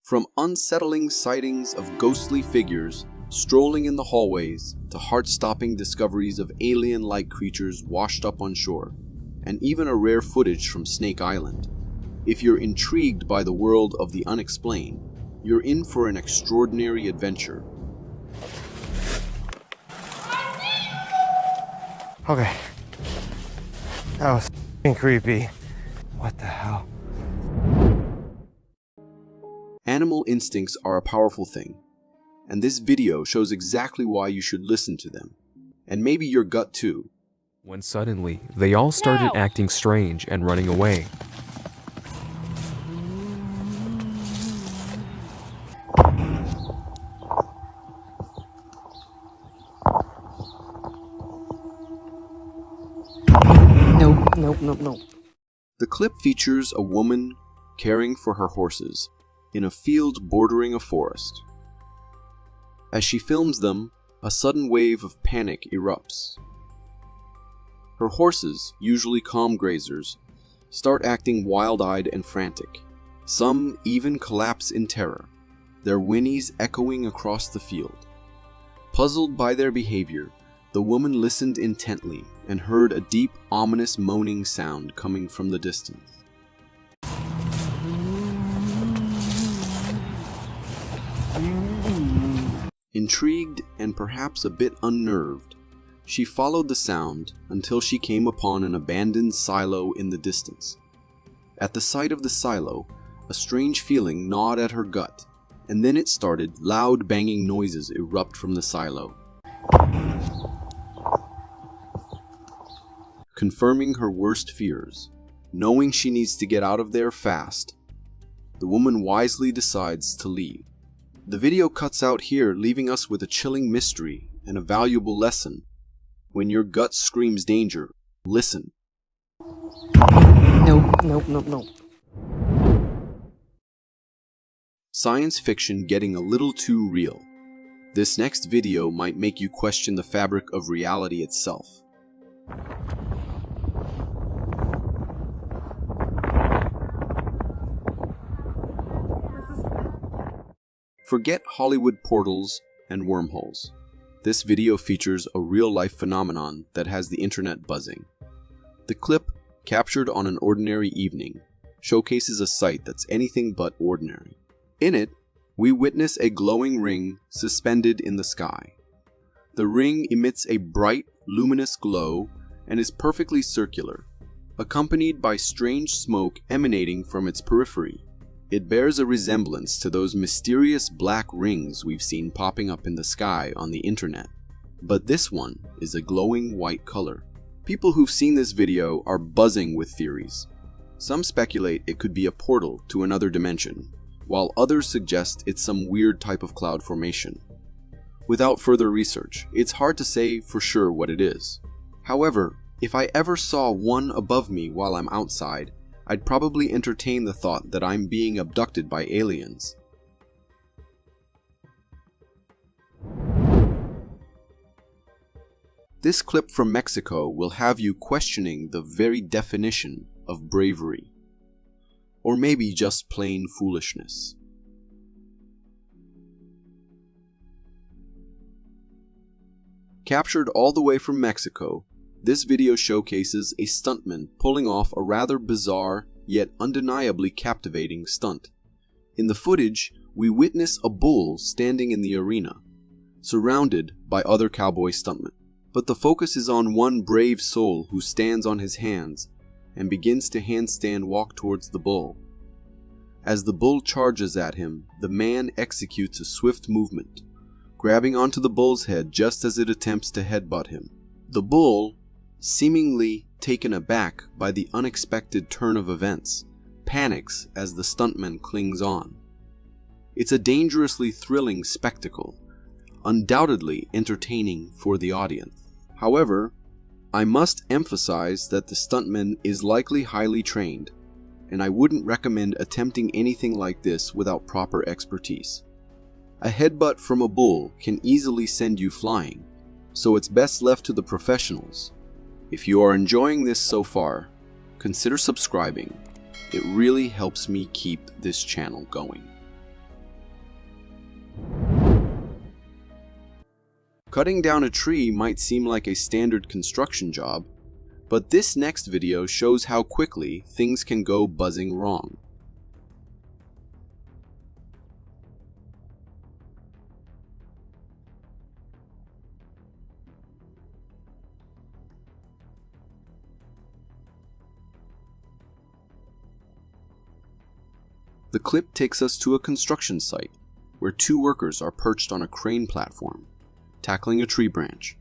From unsettling sightings of ghostly figures strolling in the hallways to heart-stopping discoveries of alien-like creatures washed up on shore, and even a rare footage from Snake Island. If you're intrigued by the world of the unexplained, you're in for an extraordinary adventure. Okay. That was f***ing creepy. What the hell? Animal instincts are a powerful thing, and this video shows exactly why you should listen to them, and maybe your gut too. When suddenly, they all started acting strange and running away. Nope. The clip features a woman caring for her horses in a field bordering a forest. As she films them, a sudden wave of panic erupts. Her horses, usually calm grazers, start acting wild-eyed and frantic. Some even collapse in terror, their whinnies echoing across the field. Puzzled by their behavior, the woman listened intently and heard a deep, ominous moaning sound coming from the distance. Intrigued and perhaps a bit unnerved, she followed the sound until she came upon an abandoned silo in the distance. At the sight of the silo, a strange feeling gnawed at her gut, and then it started. Loud banging noises erupt from the silo, confirming her worst fears. Knowing she needs to get out of there fast, the woman wisely decides to leave. The video cuts out here, leaving us with a chilling mystery and a valuable lesson. When your gut screams danger, listen. Nope. Science fiction getting a little too real. This next video might make you question the fabric of reality itself. Forget Hollywood portals and wormholes. This video features a real-life phenomenon that has the internet buzzing. The clip, captured on an ordinary evening, showcases a sight that's anything but ordinary. In it, we witness a glowing ring suspended in the sky. The ring emits a bright, luminous glow and is perfectly circular, accompanied by strange smoke emanating from its periphery. It bears a resemblance to those mysterious black rings we've seen popping up in the sky on the internet. But this one is a glowing white color. People who've seen this video are buzzing with theories. Some speculate it could be a portal to another dimension, while others suggest it's some weird type of cloud formation. Without further research, it's hard to say for sure what it is. However, if I ever saw one above me while I'm outside, I'd probably entertain the thought that I'm being abducted by aliens. This clip from Mexico will have you questioning the very definition of bravery. Or maybe just plain foolishness. Captured all the way from Mexico, this video showcases a stuntman pulling off a rather bizarre yet undeniably captivating stunt. In the footage, we witness a bull standing in the arena, surrounded by other cowboy stuntmen. But the focus is on one brave soul who stands on his hands and begins to handstand walk towards the bull. As the bull charges at him, the man executes a swift movement, grabbing onto the bull's head just as it attempts to headbutt him. The bull, seemingly taken aback by the unexpected turn of events, panics as the stuntman clings on. It's a dangerously thrilling spectacle, undoubtedly entertaining for the audience. However, I must emphasize that the stuntman is likely highly trained, and I wouldn't recommend attempting anything like this without proper expertise. A headbutt from a bull can easily send you flying, so it's best left to the professionals. If you are enjoying this so far, consider subscribing. It really helps me keep this channel going. Cutting down a tree might seem like a standard construction job, but this next video shows how quickly things can go buzzing wrong. The clip takes us to a construction site where two workers are perched on a crane platform, tackling a tree branch.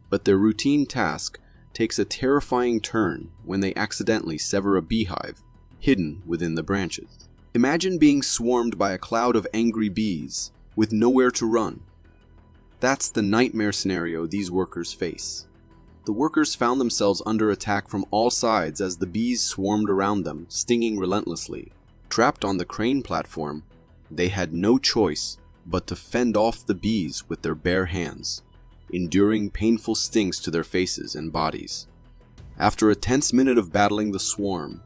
But their routine task takes a terrifying turn when they accidentally sever a beehive hidden within the branches. Imagine being swarmed by a cloud of angry bees with nowhere to run. That's the nightmare scenario these workers face. The workers found themselves under attack from all sides as the bees swarmed around them, stinging relentlessly. Trapped on the crane platform, they had no choice but to fend off the bees with their bare hands, enduring painful stings to their faces and bodies. After a tense minute of battling the swarm,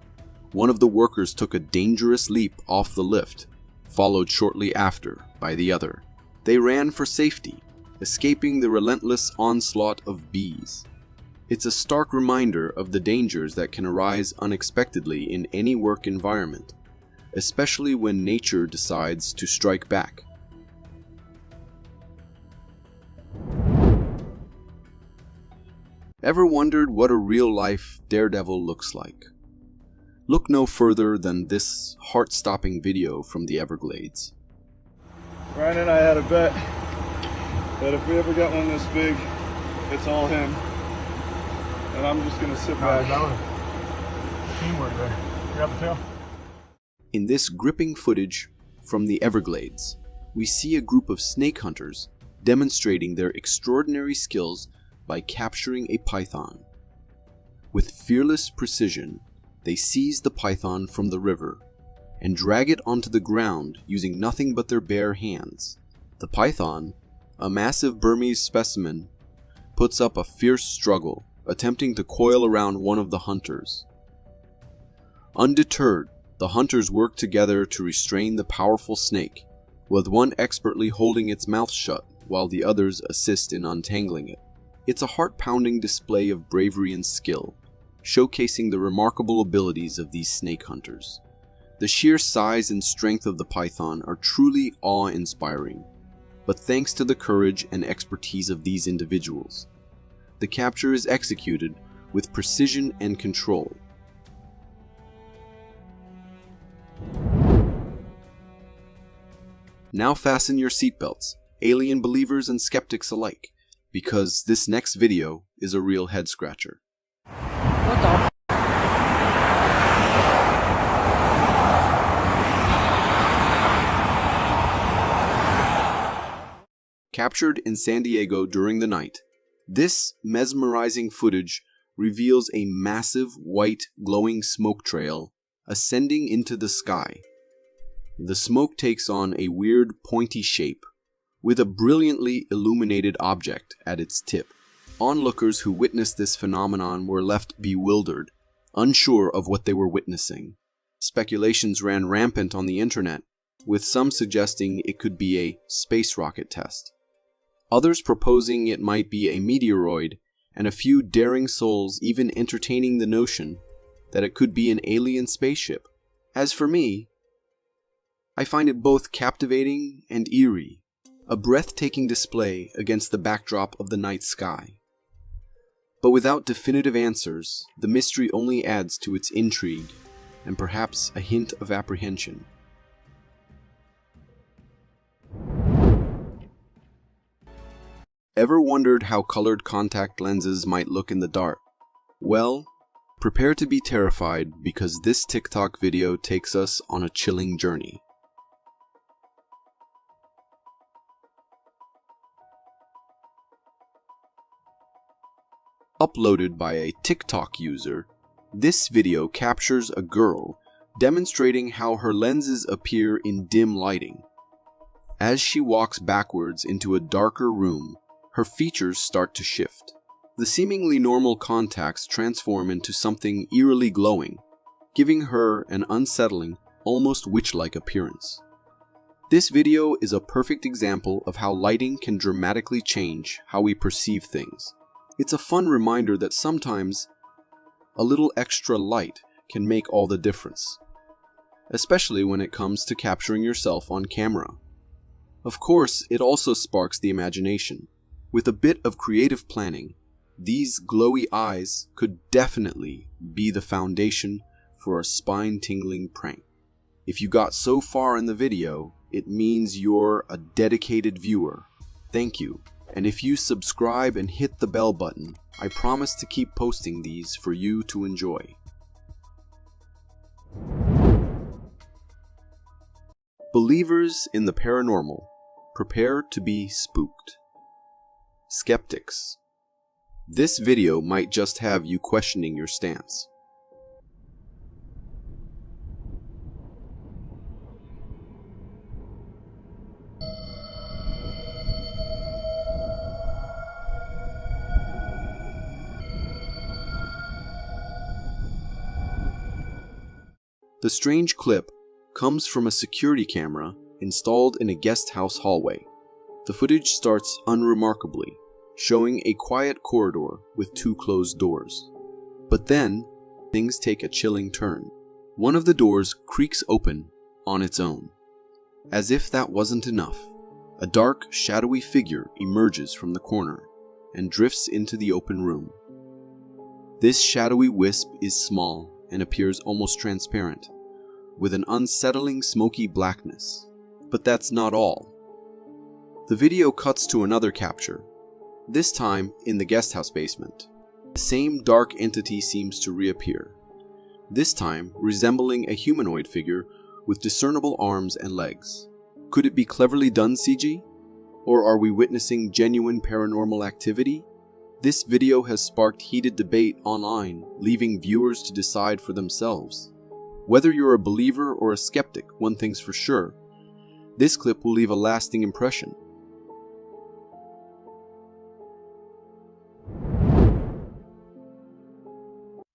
one of the workers took a dangerous leap off the lift, followed shortly after by the other. They ran for safety, escaping the relentless onslaught of bees. It's a stark reminder of the dangers that can arise unexpectedly in any work environment, especially when nature decides to strike back. Ever wondered what a real-life daredevil looks like? Look no further than this heart-stopping video from the Everglades. Ryan and I had a bet that if we ever got one this big, it's all him. And I'm just gonna sit back. Teamwork there. Grab the tail. In this gripping footage from the Everglades, we see a group of snake hunters demonstrating their extraordinary skills by capturing a python. With fearless precision, they seize the python from the river and drag it onto the ground using nothing but their bare hands. The python, a massive Burmese specimen, puts up a fierce struggle, attempting to coil around one of the hunters. Undeterred, the hunters work together to restrain the powerful snake, with one expertly holding its mouth shut while the others assist in untangling it. It's a heart-pounding display of bravery and skill, showcasing the remarkable abilities of these snake hunters. The sheer size and strength of the python are truly awe-inspiring, but thanks to the courage and expertise of these individuals, the capture is executed with precision and control. Now fasten your seatbelts, alien believers and skeptics alike, because this next video is a real head-scratcher. What the Captured in San Diego during the night, this mesmerizing footage reveals a massive white glowing smoke trail ascending into the sky. The smoke takes on a weird pointy shape, with a brilliantly illuminated object at its tip. Onlookers who witnessed this phenomenon were left bewildered, unsure of what they were witnessing. Speculations ran rampant on the internet, with some suggesting it could be a space rocket test. Others proposing it might be a meteoroid, and a few daring souls even entertaining the notion that it could be an alien spaceship. As for me, I find it both captivating and eerie, a breathtaking display against the backdrop of the night sky. But without definitive answers, the mystery only adds to its intrigue and perhaps a hint of apprehension. Ever wondered how colored contact lenses might look in the dark? Well, prepare to be terrified because this TikTok video takes us on a chilling journey. Uploaded by a TikTok user, this video captures a girl demonstrating how her lenses appear in dim lighting. As she walks backwards into a darker room, her features start to shift. The seemingly normal contacts transform into something eerily glowing, giving her an unsettling, almost witch-like appearance. This video is a perfect example of how lighting can dramatically change how we perceive things. It's a fun reminder that sometimes a little extra light can make all the difference, especially when it comes to capturing yourself on camera. Of course, it also sparks the imagination. With a bit of creative planning, these glowy eyes could definitely be the foundation for a spine-tingling prank. If you got so far in the video, it means you're a dedicated viewer. Thank you. And if you subscribe and hit the bell button, I promise to keep posting these for you to enjoy. Believers in the paranormal, prepare to be spooked. Skeptics, this video might just have you questioning your stance. The strange clip comes from a security camera installed in a guest house hallway. The footage starts unremarkably, showing a quiet corridor with 2 closed doors. But then, things take a chilling turn. One of the doors creaks open on its own. As if that wasn't enough, a dark, shadowy figure emerges from the corner and drifts into the open room. This shadowy wisp is small and appears almost transparent, with an unsettling smoky blackness. But that's not all. The video cuts to another capture, this time in the guesthouse basement. The same dark entity seems to reappear, this time resembling a humanoid figure with discernible arms and legs. Could it be cleverly done CG? Or are we witnessing genuine paranormal activity? This video has sparked heated debate online, leaving viewers to decide for themselves. Whether you're a believer or a skeptic, one thing's for sure, this clip will leave a lasting impression.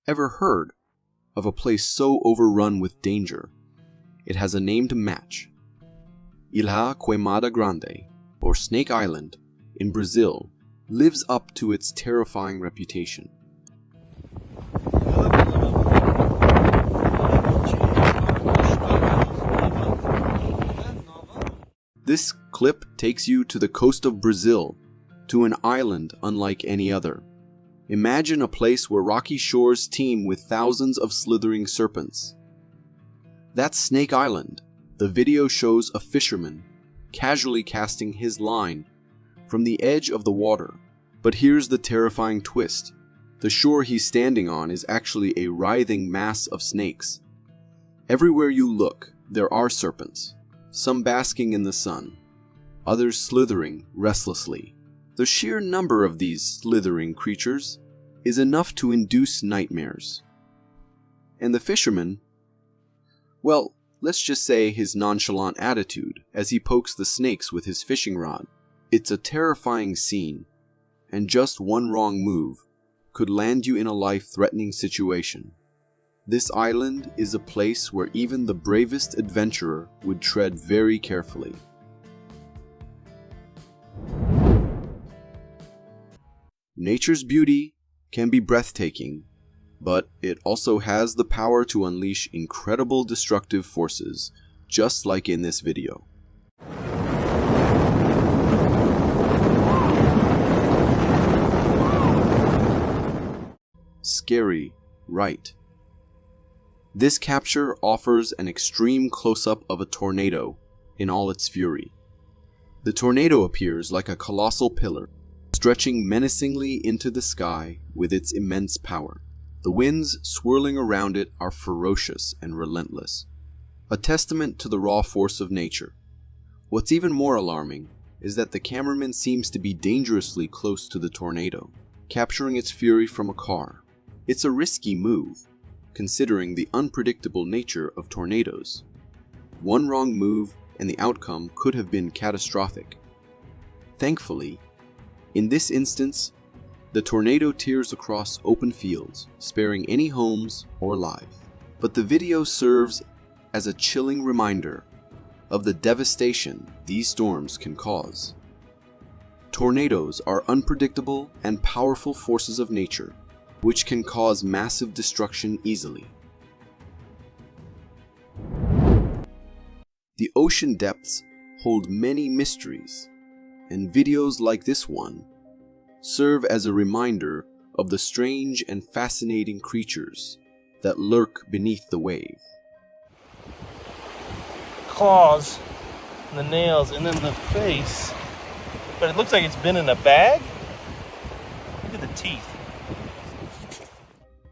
Ever heard of a place so overrun with danger, it has a name to match? Ilha Queimada Grande, or Snake Island, in Brazil, lives up to its terrifying reputation. This clip takes you to the coast of Brazil, to an island unlike any other. Imagine a place where rocky shores teem with thousands of slithering serpents. That's Snake Island. The video shows a fisherman casually casting his line from the edge of the water. But here's the terrifying twist. The shore he's standing on is actually a writhing mass of snakes. Everywhere you look, there are serpents, some basking in the sun, others slithering restlessly. The sheer number of these slithering creatures is enough to induce nightmares. And the fisherman, well, let's just say his nonchalant attitude as he pokes the snakes with his fishing rod. It's a terrifying scene, and just one wrong move could land you in a life-threatening situation. This island is a place where even the bravest adventurer would tread very carefully. Nature's beauty can be breathtaking, but it also has the power to unleash incredible destructive forces, just like in this video. Scary, right? This capture offers an extreme close-up of a tornado in all its fury. The tornado appears like a colossal pillar, stretching menacingly into the sky with its immense power. The winds swirling around it are ferocious and relentless, a testament to the raw force of nature. What's even more alarming is that the cameraman seems to be dangerously close to the tornado, capturing its fury from a car. It's a risky move, considering the unpredictable nature of tornadoes. One wrong move and the outcome could have been catastrophic. Thankfully, in this instance, the tornado tears across open fields, sparing any homes or life. But the video serves as a chilling reminder of the devastation these storms can cause. Tornadoes are unpredictable and powerful forces of nature, which can cause massive destruction easily. The ocean depths hold many mysteries, and videos like this one serve as a reminder of the strange and fascinating creatures that lurk beneath the wave. Claws, and the nails, and then the face. But it looks like it's been in a bag. Look at the teeth.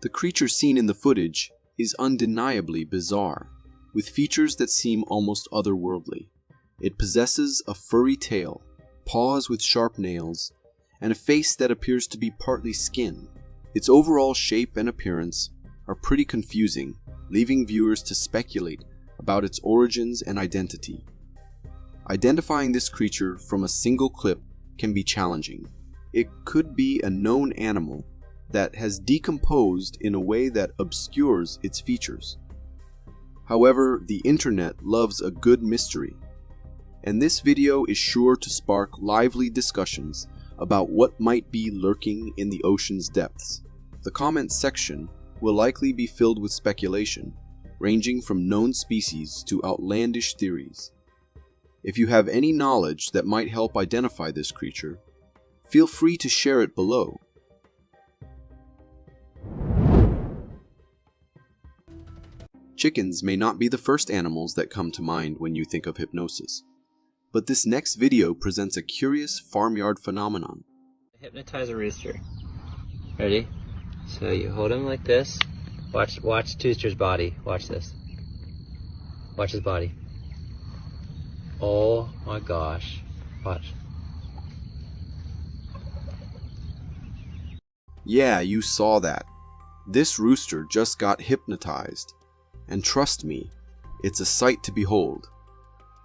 The creature seen in the footage is undeniably bizarre, with features that seem almost otherworldly. It possesses a furry tail, paws with sharp nails, and a face that appears to be partly skin. Its overall shape and appearance are pretty confusing, leaving viewers to speculate about its origins and identity. Identifying this creature from a single clip can be challenging. It could be a known animal that has decomposed in a way that obscures its features. However, the internet loves a good mystery, and this video is sure to spark lively discussions about what might be lurking in the ocean's depths. The comments section will likely be filled with speculation, ranging from known species to outlandish theories. If you have any knowledge that might help identify this creature, feel free to share it below. Chickens may not be the first animals that come to mind when you think of hypnosis, but this next video presents a curious farmyard phenomenon. Hypnotize a rooster. Ready? So you hold him like this. Watch Tooster's body. Watch this. Watch his body. Oh my gosh. Watch. Yeah, you saw that. This rooster just got hypnotized. And trust me, it's a sight to behold.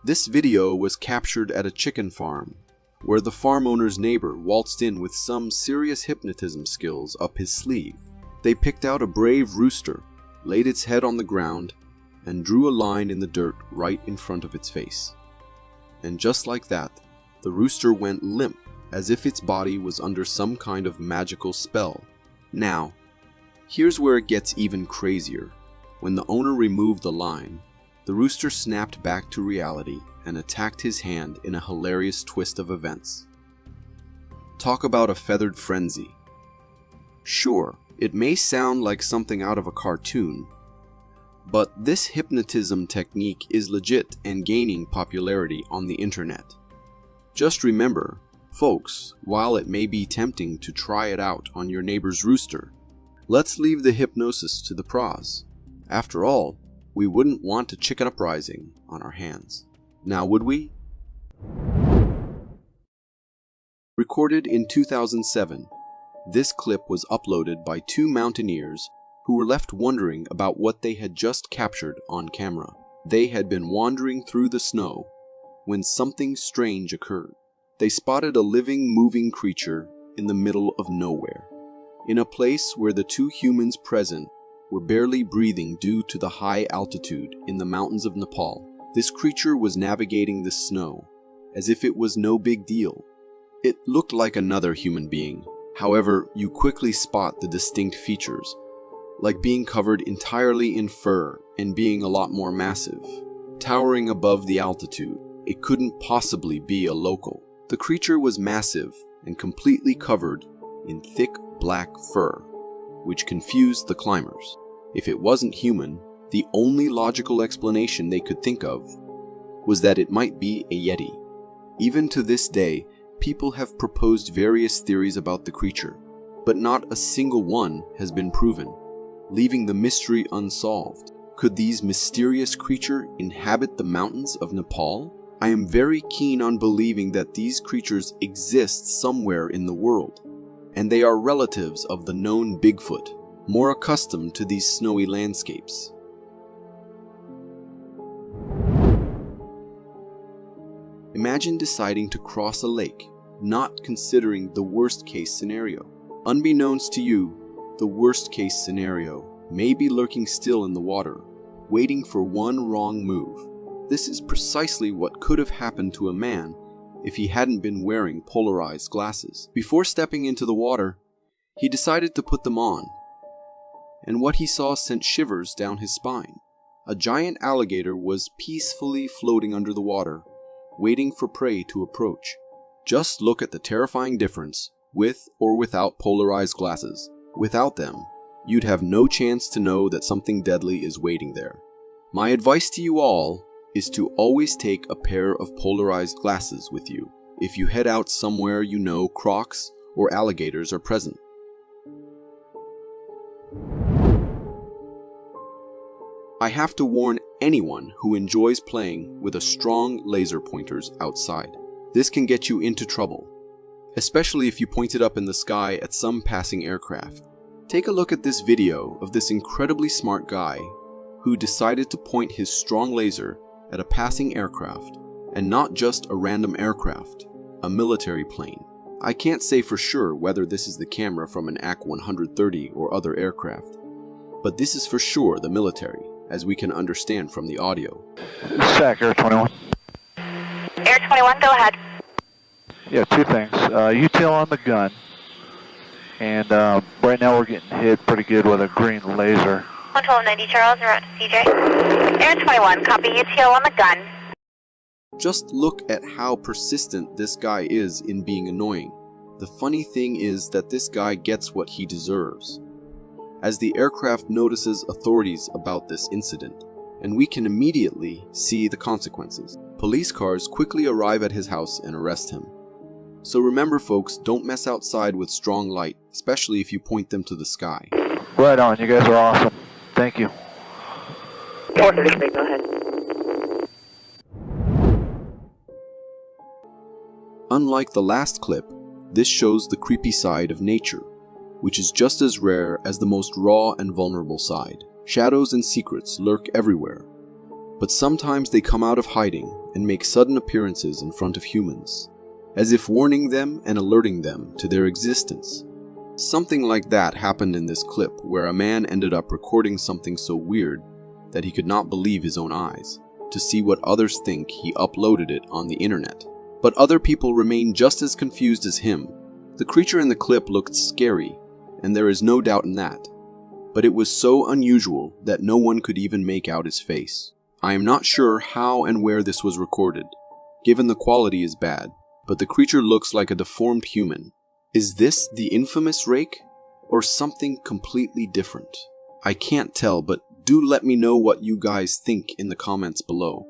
This video was captured at a chicken farm, where the farm owner's neighbor waltzed in with some serious hypnotism skills up his sleeve. They picked out a brave rooster, laid its head on the ground, and drew a line in the dirt right in front of its face. And just like that, the rooster went limp, as if its body was under some kind of magical spell. Now, here's where it gets even crazier. When the owner removed the line, the rooster snapped back to reality and attacked his hand in a hilarious twist of events. Talk about a feathered frenzy. Sure, it may sound like something out of a cartoon, but this hypnotism technique is legit and gaining popularity on the internet. Just remember, folks, while it may be tempting to try it out on your neighbor's rooster, let's leave the hypnosis to the pros. After all, we wouldn't want a chicken uprising on our hands. Now would we? Recorded in 2007, this clip was uploaded by two mountaineers who were left wondering about what they had just captured on camera. They had been wandering through the snow when something strange occurred. They spotted a living, moving creature in the middle of nowhere, in a place where the two humans present were barely breathing due to the high altitude in the mountains of Nepal. This creature was navigating the snow as if it was no big deal. It looked like another human being. However, you quickly spot the distinct features, like being covered entirely in fur and being a lot more massive. Towering above the altitude, it couldn't possibly be a local. The creature was massive and completely covered in thick black fur, which confused the climbers. If it wasn't human, the only logical explanation they could think of was that it might be a yeti. Even to this day, people have proposed various theories about the creature, but not a single one has been proven, leaving the mystery unsolved. Could these mysterious creatures inhabit the mountains of Nepal? I am very keen on believing that these creatures exist somewhere in the world, and they are relatives of the known Bigfoot, more accustomed to these snowy landscapes. Imagine deciding to cross a lake, not considering the worst-case scenario. Unbeknownst to you, the worst-case scenario may be lurking still in the water, waiting for one wrong move. This is precisely what could have happened to a man if he hadn't been wearing polarized glasses. Before stepping into the water, he decided to put them on, and what he saw sent shivers down his spine. A giant alligator was peacefully floating under the water, waiting for prey to approach. Just look at the terrifying difference with or without polarized glasses. Without them, you'd have no chance to know that something deadly is waiting there. My advice to you all is to always take a pair of polarized glasses with you if you head out somewhere you know crocs or alligators are present. I have to warn anyone who enjoys playing with a strong laser pointers outside. This can get you into trouble, especially if you point it up in the sky at some passing aircraft. Take a look at this video of this incredibly smart guy who decided to point his strong laser at a passing aircraft, and not just a random aircraft, a military plane. I can't say for sure whether this is the camera from an AC-130 or other aircraft, but this is for sure the military, as we can understand from the audio. SAC, Air 21. Air 21, go ahead. Yeah, two things. UTL on the gun, and right now we're getting hit pretty good with a green laser. 11290 Charles, around to CJ. Air 21, copy UTL on the gun. Just look at how persistent this guy is in being annoying. The funny thing is that this guy gets what he deserves, as the aircraft notices authorities about this incident, and we can immediately see the consequences. Police cars quickly arrive at his house and arrest him. So remember folks, don't mess outside with strong light, especially if you point them to the sky. Right on, you guys are awesome. Thank you. 433, go ahead. Unlike the last clip, this shows the creepy side of nature, which is just as rare as the most raw and vulnerable side. Shadows and secrets lurk everywhere, but sometimes they come out of hiding and make sudden appearances in front of humans, as if warning them and alerting them to their existence. Something like that happened in this clip, where a man ended up recording something so weird that he could not believe his own eyes. To see what others think, he uploaded it on the internet. But other people remain just as confused as him. The creature in the clip looked scary, and there is no doubt in that. But it was so unusual that no one could even make out his face. I am not sure how and where this was recorded, given the quality is bad, but the creature looks like a deformed human. Is this the infamous rake, or something completely different? I can't tell, but do let me know what you guys think in the comments below.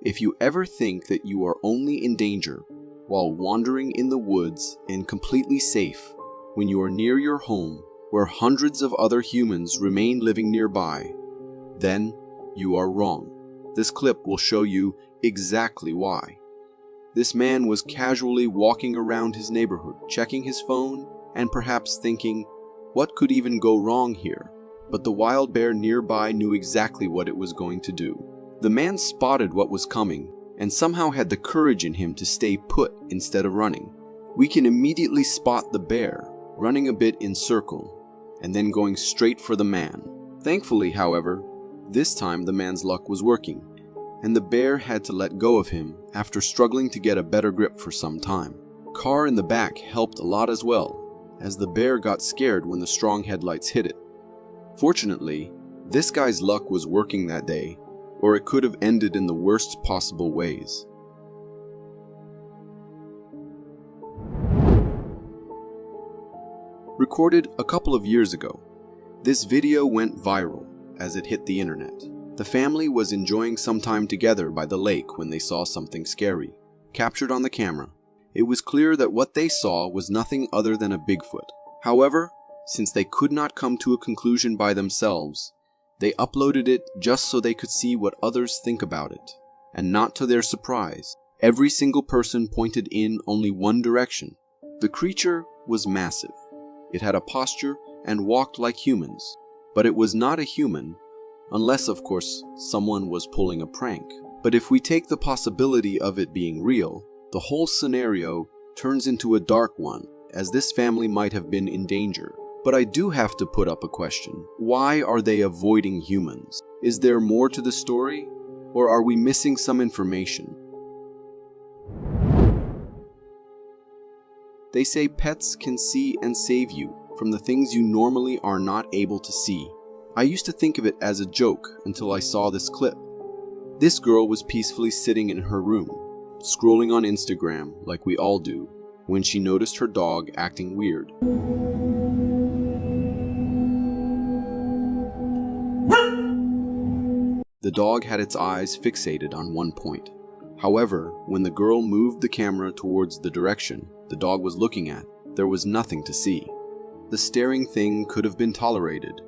If you ever think that you are only in danger while wandering in the woods and completely safe when you are near your home where hundreds of other humans remain living nearby, then you are wrong. This clip will show you exactly why. This man was casually walking around his neighborhood, checking his phone, and perhaps thinking, what could even go wrong here? But the wild bear nearby knew exactly what it was going to do. The man spotted what was coming, and somehow had the courage in him to stay put instead of running. We can immediately spot the bear, running a bit in circle, and then going straight for the man. Thankfully, however, this time the man's luck was working, and the bear had to let go of him after struggling to get a better grip for some time. Car in the back helped a lot as well, as the bear got scared when the strong headlights hit it. Fortunately, this guy's luck was working that day, or it could have ended in the worst possible ways. Recorded a couple of years ago, this video went viral as it hit the internet. The family was enjoying some time together by the lake when they saw something scary, captured on the camera. It was clear that what they saw was nothing other than a Bigfoot. However, since they could not come to a conclusion by themselves, they uploaded it just so they could see what others think about it. And not to their surprise, every single person pointed in only one direction. The creature was massive. It had a posture and walked like humans, but it was not a human, unless of course someone was pulling a prank. But if we take the possibility of it being real, the whole scenario turns into a dark one, as this family might have been in danger. But I do have to put up a question. Why are they avoiding humans? Is there more to the story, or are we missing some information? They say pets can see and save you from the things you normally are not able to see. I used to think of it as a joke until I saw this clip. This girl was peacefully sitting in her room, scrolling on Instagram like we all do, when she noticed her dog acting weird. The dog had its eyes fixated on one point. However, when the girl moved the camera towards the direction the dog was looking at, there was nothing to see. The staring thing could have been tolerated,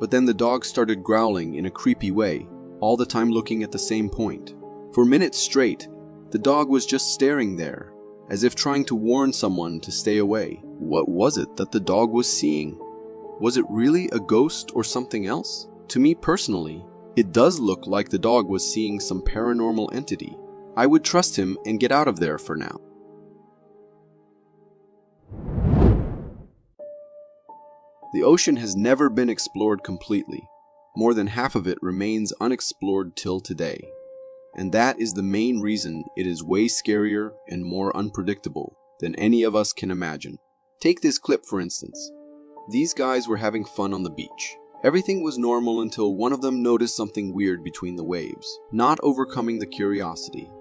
but then the dog started growling in a creepy way, all the time looking at the same point. For minutes straight, the dog was just staring there, as if trying to warn someone to stay away. What was it that the dog was seeing? Was it really a ghost or something else? To me personally, it does look like the dog was seeing some paranormal entity. I would trust him and get out of there for now. The ocean has never been explored completely. More than half of it remains unexplored till today. And that is the main reason it is way scarier and more unpredictable than any of us can imagine. Take this clip for instance. These guys were having fun on the beach. Everything was normal until one of them noticed something weird between the waves. Not overcoming the curiosity,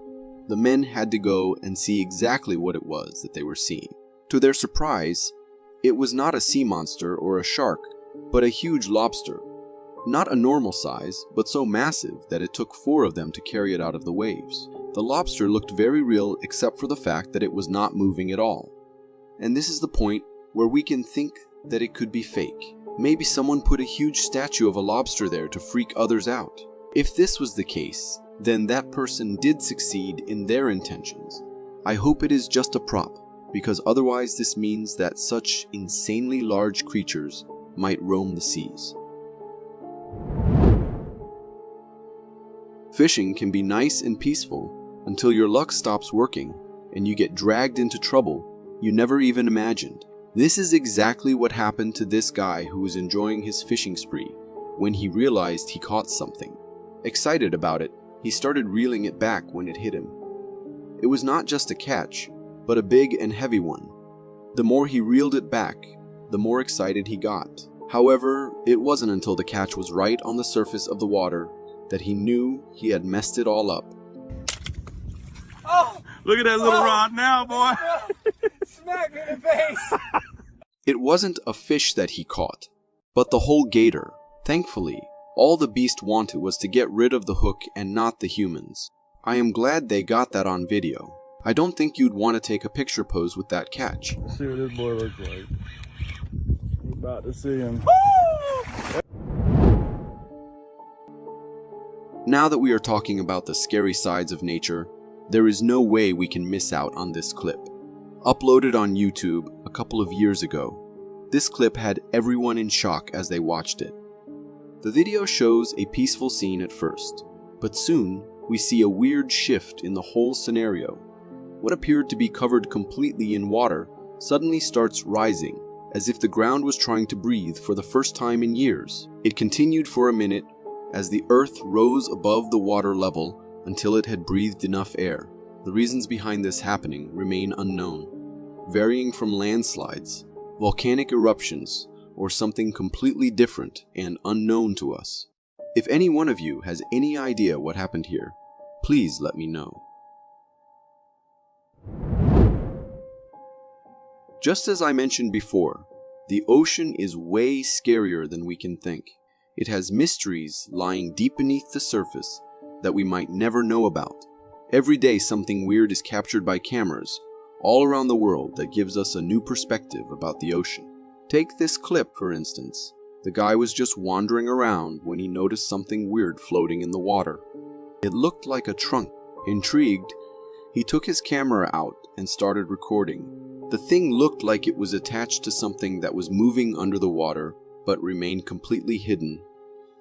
the men had to go and see exactly what it was that they were seeing. To their surprise, it was not a sea monster or a shark, but a huge lobster. Not a normal size, but so massive that it took 4 of them to carry it out of the waves. The lobster looked very real except for the fact that it was not moving at all. And this is the point where we can think that it could be fake. Maybe someone put a huge statue of a lobster there to freak others out. If this was the case, then that person did succeed in their intentions. I hope it is just a prop, because otherwise this means that such insanely large creatures might roam the seas. Fishing can be nice and peaceful until your luck stops working and you get dragged into trouble you never even imagined. This is exactly what happened to this guy who was enjoying his fishing spree when he realized he caught something. Excited about it, he started reeling it back when it hit him. It was not just a catch, but a big and heavy one. The more he reeled it back, the more excited he got. However, it wasn't until the catch was right on the surface of the water that he knew he had messed it all up. Oh! Look at that little rod now, boy! Smack me in the face! It wasn't a fish that he caught, but the whole gator. Thankfully, all the beast wanted was to get rid of the hook and not the humans. I am glad they got that on video. I don't think you'd want to take a picture pose with that catch. Let's see what this boy looks like. We're about to see him. Now that we are talking about the scary sides of nature, there is no way we can miss out on this clip. Uploaded on YouTube a couple of years ago, this clip had everyone in shock as they watched it. The video shows a peaceful scene at first, but soon we see a weird shift in the whole scenario. What appeared to be covered completely in water suddenly starts rising, as if the ground was trying to breathe for the first time in years. It continued for a minute as the earth rose above the water level until it had breathed enough air. The reasons behind this happening remain unknown, varying from landslides, volcanic eruptions, or something completely different and unknown to us. If any one of you has any idea what happened here, please let me know. Just as I mentioned before, the ocean is way scarier than we can think. It has mysteries lying deep beneath the surface that we might never know about. Every day something weird is captured by cameras all around the world that gives us a new perspective about the ocean. Take this clip for instance. The guy was just wandering around when he noticed something weird floating in the water. It looked like a trunk. Intrigued, he took his camera out and started recording. The thing looked like it was attached to something that was moving under the water but remained completely hidden,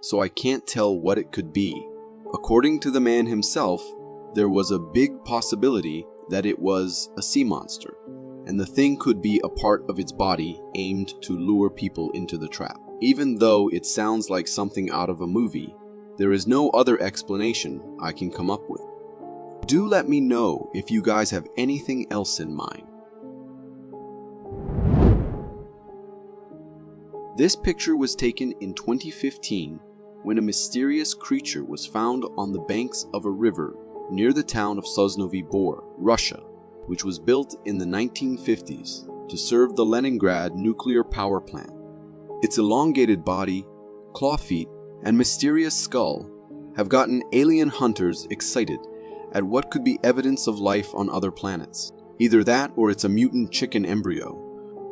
so I can't tell what it could be. According to the man himself, there was a big possibility that it was a sea monster, and the thing could be a part of its body aimed to lure people into the trap. Even though it sounds like something out of a movie, There is no other explanation I can come up with. Do let me know if you guys have anything else in mind. This picture was taken in 2015 when a mysterious creature was found on the banks of a river near the town of Sosnovy Bor, Russia, which was built in the 1950s to serve the Leningrad nuclear power plant. Its elongated body, claw feet, and mysterious skull have gotten alien hunters excited at what could be evidence of life on other planets. Either that or it's a mutant chicken embryo,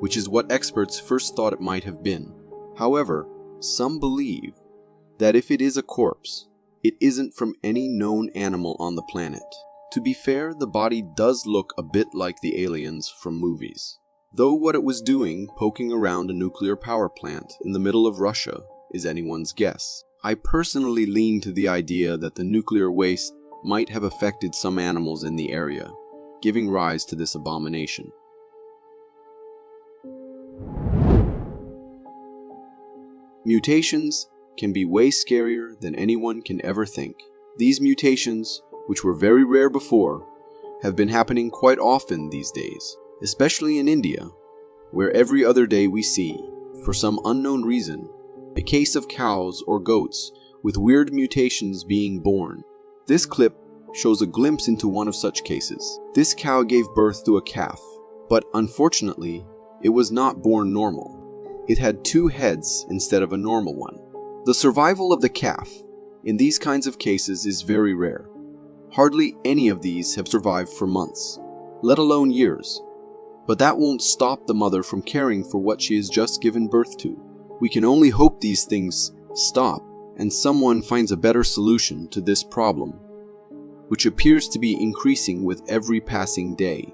which is what experts first thought it might have been. However, some believe that if it is a corpse, it isn't from any known animal on the planet. To be fair, the body does look a bit like the aliens from movies. Though what it was doing, poking around a nuclear power plant in the middle of Russia, is anyone's guess. I personally lean to the idea that the nuclear waste might have affected some animals in the area, giving rise to this abomination. Mutations can be way scarier than anyone can ever think. These mutations, which were very rare before, have been happening quite often these days, especially in India, where every other day we see, for some unknown reason, a case of cows or goats with weird mutations being born. This clip shows a glimpse into one of such cases. This cow gave birth to a calf, but unfortunately, it was not born normal. It had 2 heads instead of a normal one. The survival of the calf in these kinds of cases is very rare. Hardly any of these have survived for months, let alone years. But that won't stop the mother from caring for what she has just given birth to. We can only hope these things stop and someone finds a better solution to this problem, which appears to be increasing with every passing day.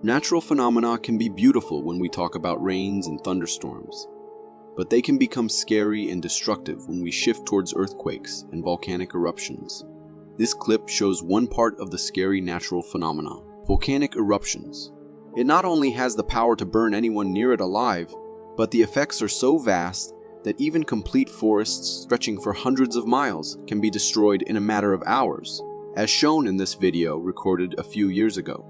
Natural phenomena can be beautiful when we talk about rains and thunderstorms, but they can become scary and destructive when we shift towards earthquakes and volcanic eruptions. This clip shows one part of the scary natural phenomena, volcanic eruptions. It not only has the power to burn anyone near it alive, but the effects are so vast that even complete forests stretching for hundreds of miles can be destroyed in a matter of hours, as shown in this video recorded a few years ago.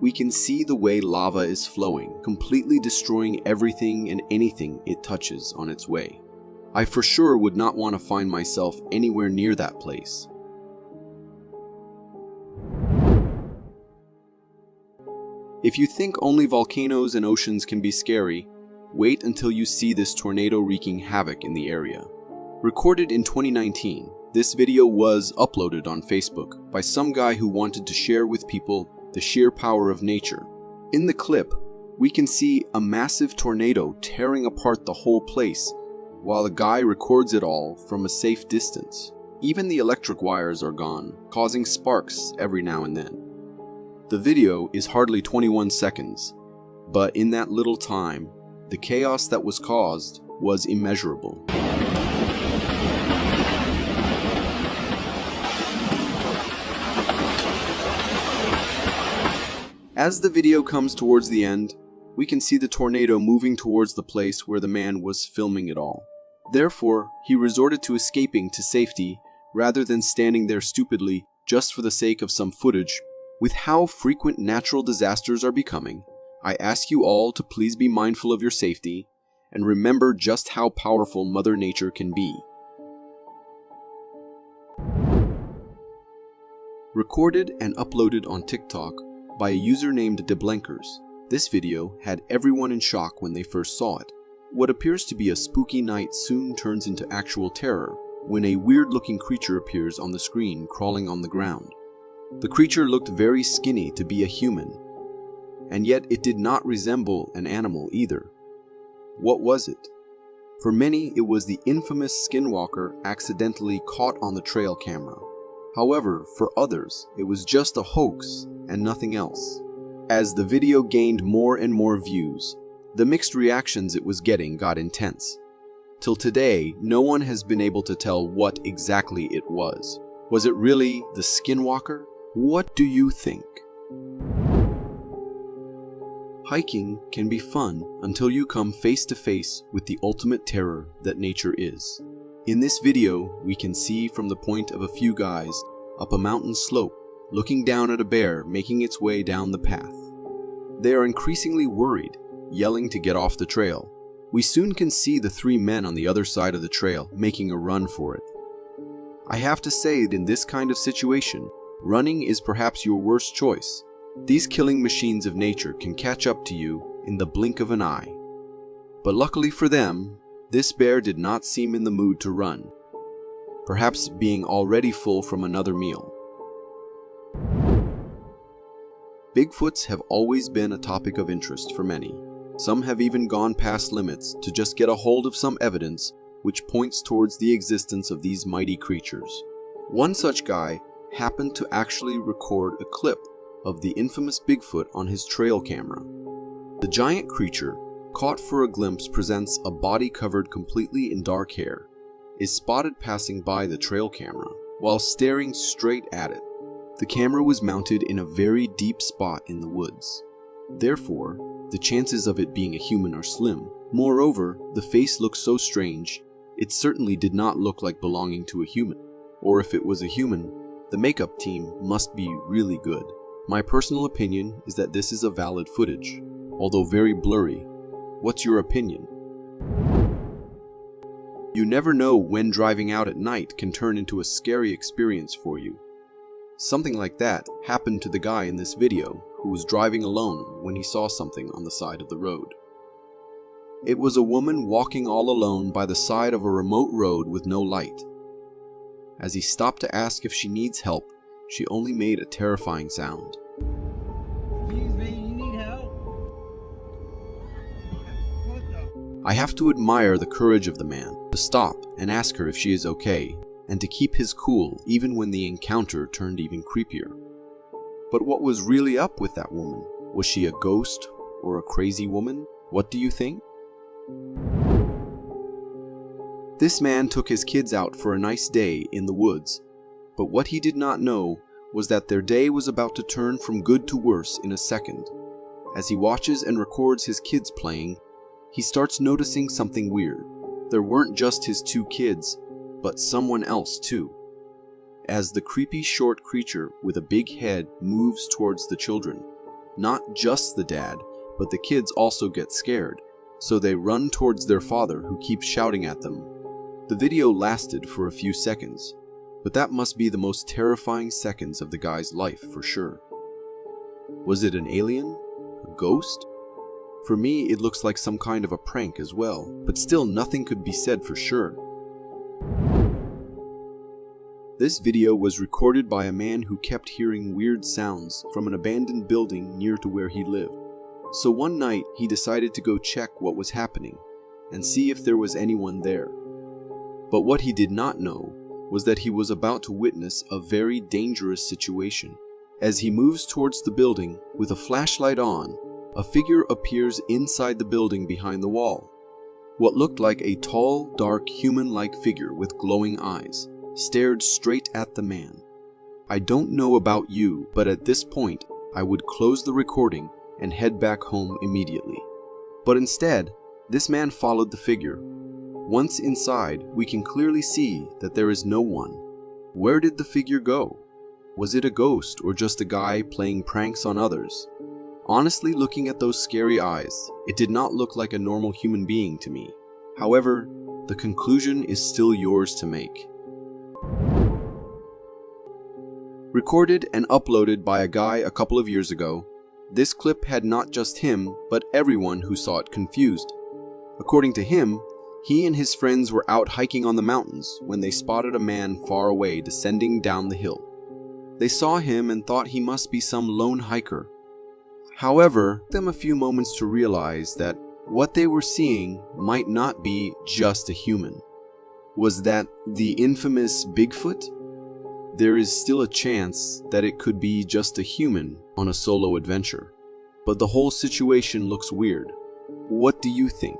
We can see the way lava is flowing, completely destroying everything and anything it touches on its way. I for sure would not want to find myself anywhere near that place. If you think only volcanoes and oceans can be scary, wait until you see this tornado wreaking havoc in the area. Recorded in 2019, this video was uploaded on Facebook by some guy who wanted to share with people the sheer power of nature. In the clip, we can see a massive tornado tearing apart the whole place, while the guy records it all from a safe distance. Even the electric wires are gone, causing sparks every now and then. The video is hardly 21 seconds, but in that little time, the chaos that was caused was immeasurable. As the video comes towards the end, we can see the tornado moving towards the place where the man was filming it all. Therefore, he resorted to escaping to safety rather than standing there stupidly just for the sake of some footage. With how frequent natural disasters are becoming, I ask you all to please be mindful of your safety and remember just how powerful Mother Nature can be. Recorded and uploaded on TikTok by a user named DeBlankers, this video had everyone in shock when they first saw it. What appears to be a spooky night soon turns into actual terror when a weird-looking creature appears on the screen crawling on the ground. The creature looked very skinny to be a human, and yet it did not resemble an animal either. What was it? For many, it was the infamous skinwalker accidentally caught on the trail camera. However, for others, it was just a hoax and nothing else. As the video gained more and more views, the mixed reactions it was getting got intense. Till today, no one has been able to tell what exactly it was. Was it really the skinwalker? What do you think? Hiking can be fun until you come face to face with the ultimate terror that nature is. In this video, we can see from the point of a few guys up a mountain slope, looking down at a bear making its way down the path. They are increasingly worried, yelling to get off the trail. We soon can see the 3 men on the other side of the trail making a run for it. I have to say that in this kind of situation, running is perhaps your worst choice. These killing machines of nature can catch up to you in the blink of an eye. But luckily for them, this bear did not seem in the mood to run, perhaps being already full from another meal. Bigfoots have always been a topic of interest for many. Some have even gone past limits to just get a hold of some evidence which points towards the existence of these mighty creatures. One such guy happened to actually record a clip of the infamous Bigfoot on his trail camera. The giant creature, caught for a glimpse, presents a body covered completely in dark hair, is spotted passing by the trail camera while staring straight at it. The camera was mounted in a very deep spot in the woods. Therefore, the chances of it being a human are slim. Moreover, the face looks so strange, it certainly did not look like belonging to a human. Or if it was a human, the makeup team must be really good. My personal opinion is that this is a valid footage, although very blurry. What's your opinion? You never know when driving out at night can turn into a scary experience for you. Something like that happened to the guy in this video who was driving alone when he saw something on the side of the road. It was a woman walking all alone by the side of a remote road with no light. As he stopped to ask if she needs help, she only made a terrifying sound. Excuse me, you need help? What the? I have to admire the courage of the man to stop and ask her if she is okay, and to keep his cool even when the encounter turned even creepier. But what was really up with that woman? Was she a ghost or a crazy woman? What do you think? This man took his kids out for a nice day in the woods, but what he did not know was that their day was about to turn from good to worse in a second. As he watches and records his kids playing, he starts noticing something weird. There weren't just his 2 kids, but someone else too. As the creepy short creature with a big head moves towards the children, not just the dad, but the kids also get scared, so they run towards their father who keeps shouting at them. The video lasted for a few seconds, but that must be the most terrifying seconds of the guy's life for sure. Was it an alien? A ghost? For me, it looks like some kind of a prank as well, but still nothing could be said for sure. This video was recorded by a man who kept hearing weird sounds from an abandoned building near to where he lived. So one night, he decided to go check what was happening and see if there was anyone there. But what he did not know was that he was about to witness a very dangerous situation. As he moves towards the building with a flashlight on, a figure appears inside the building behind the wall. What looked like a tall, dark, human-like figure with glowing eyes stared straight at the man. I don't know about you, but at this point, I would close the recording and head back home immediately. But instead, this man followed the figure. Once inside, we can clearly see that there is no one. Where did the figure go? Was it a ghost or just a guy playing pranks on others? Honestly, looking at those scary eyes, it did not look like a normal human being to me. However, the conclusion is still yours to make. Recorded and uploaded by a guy a couple of years ago, this clip had not just him, but everyone who saw it confused. According to him, he and his friends were out hiking on the mountains when they spotted a man far away descending down the hill. They saw him and thought he must be some lone hiker. However, it took them a few moments to realize that what they were seeing might not be just a human. Was that the infamous Bigfoot? There is still a chance that it could be just a human on a solo adventure. But the whole situation looks weird. What do you think?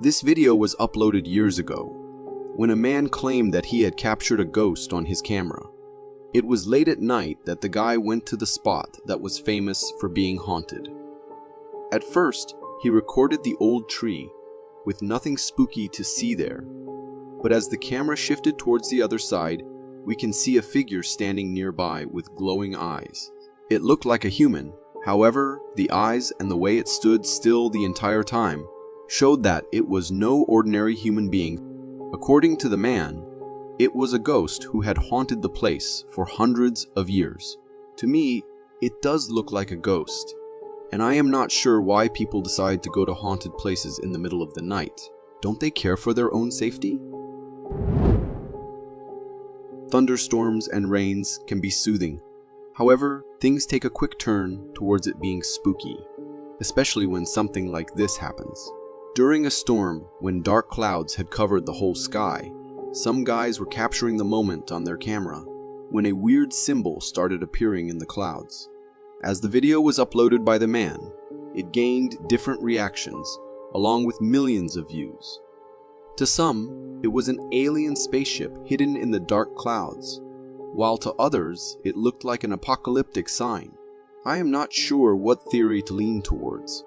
This video was uploaded years ago, when a man claimed that he had captured a ghost on his camera. It was late at night that the guy went to the spot that was famous for being haunted. At first, he recorded the old tree, with nothing spooky to see there. But as the camera shifted towards the other side, we can see a figure standing nearby with glowing eyes. It looked like a human. However, the eyes and the way it stood still the entire time showed that it was no ordinary human being. According to the man, it was a ghost who had haunted the place for hundreds of years. To me, it does look like a ghost, and I am not sure why people decide to go to haunted places in the middle of the night. Don't they care for their own safety? Thunderstorms and rains can be soothing. However, things take a quick turn towards it being spooky, especially when something like this happens. During a storm, when dark clouds had covered the whole sky, some guys were capturing the moment on their camera when a weird symbol started appearing in the clouds. As the video was uploaded by the man, it gained different reactions, along with millions of views. To some, it was an alien spaceship hidden in the dark clouds, while to others, it looked like an apocalyptic sign. I am not sure what theory to lean towards.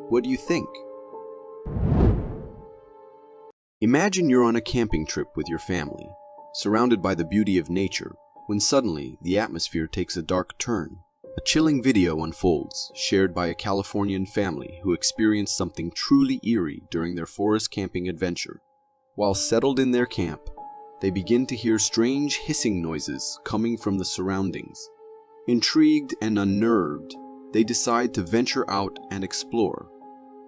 What do you think? Imagine you're on a camping trip with your family, surrounded by the beauty of nature, when suddenly the atmosphere takes a dark turn. A chilling video unfolds, shared by a Californian family who experienced something truly eerie during their forest camping adventure. While settled in their camp, they begin to hear strange hissing noises coming from the surroundings. Intrigued and unnerved, they decide to venture out and explore,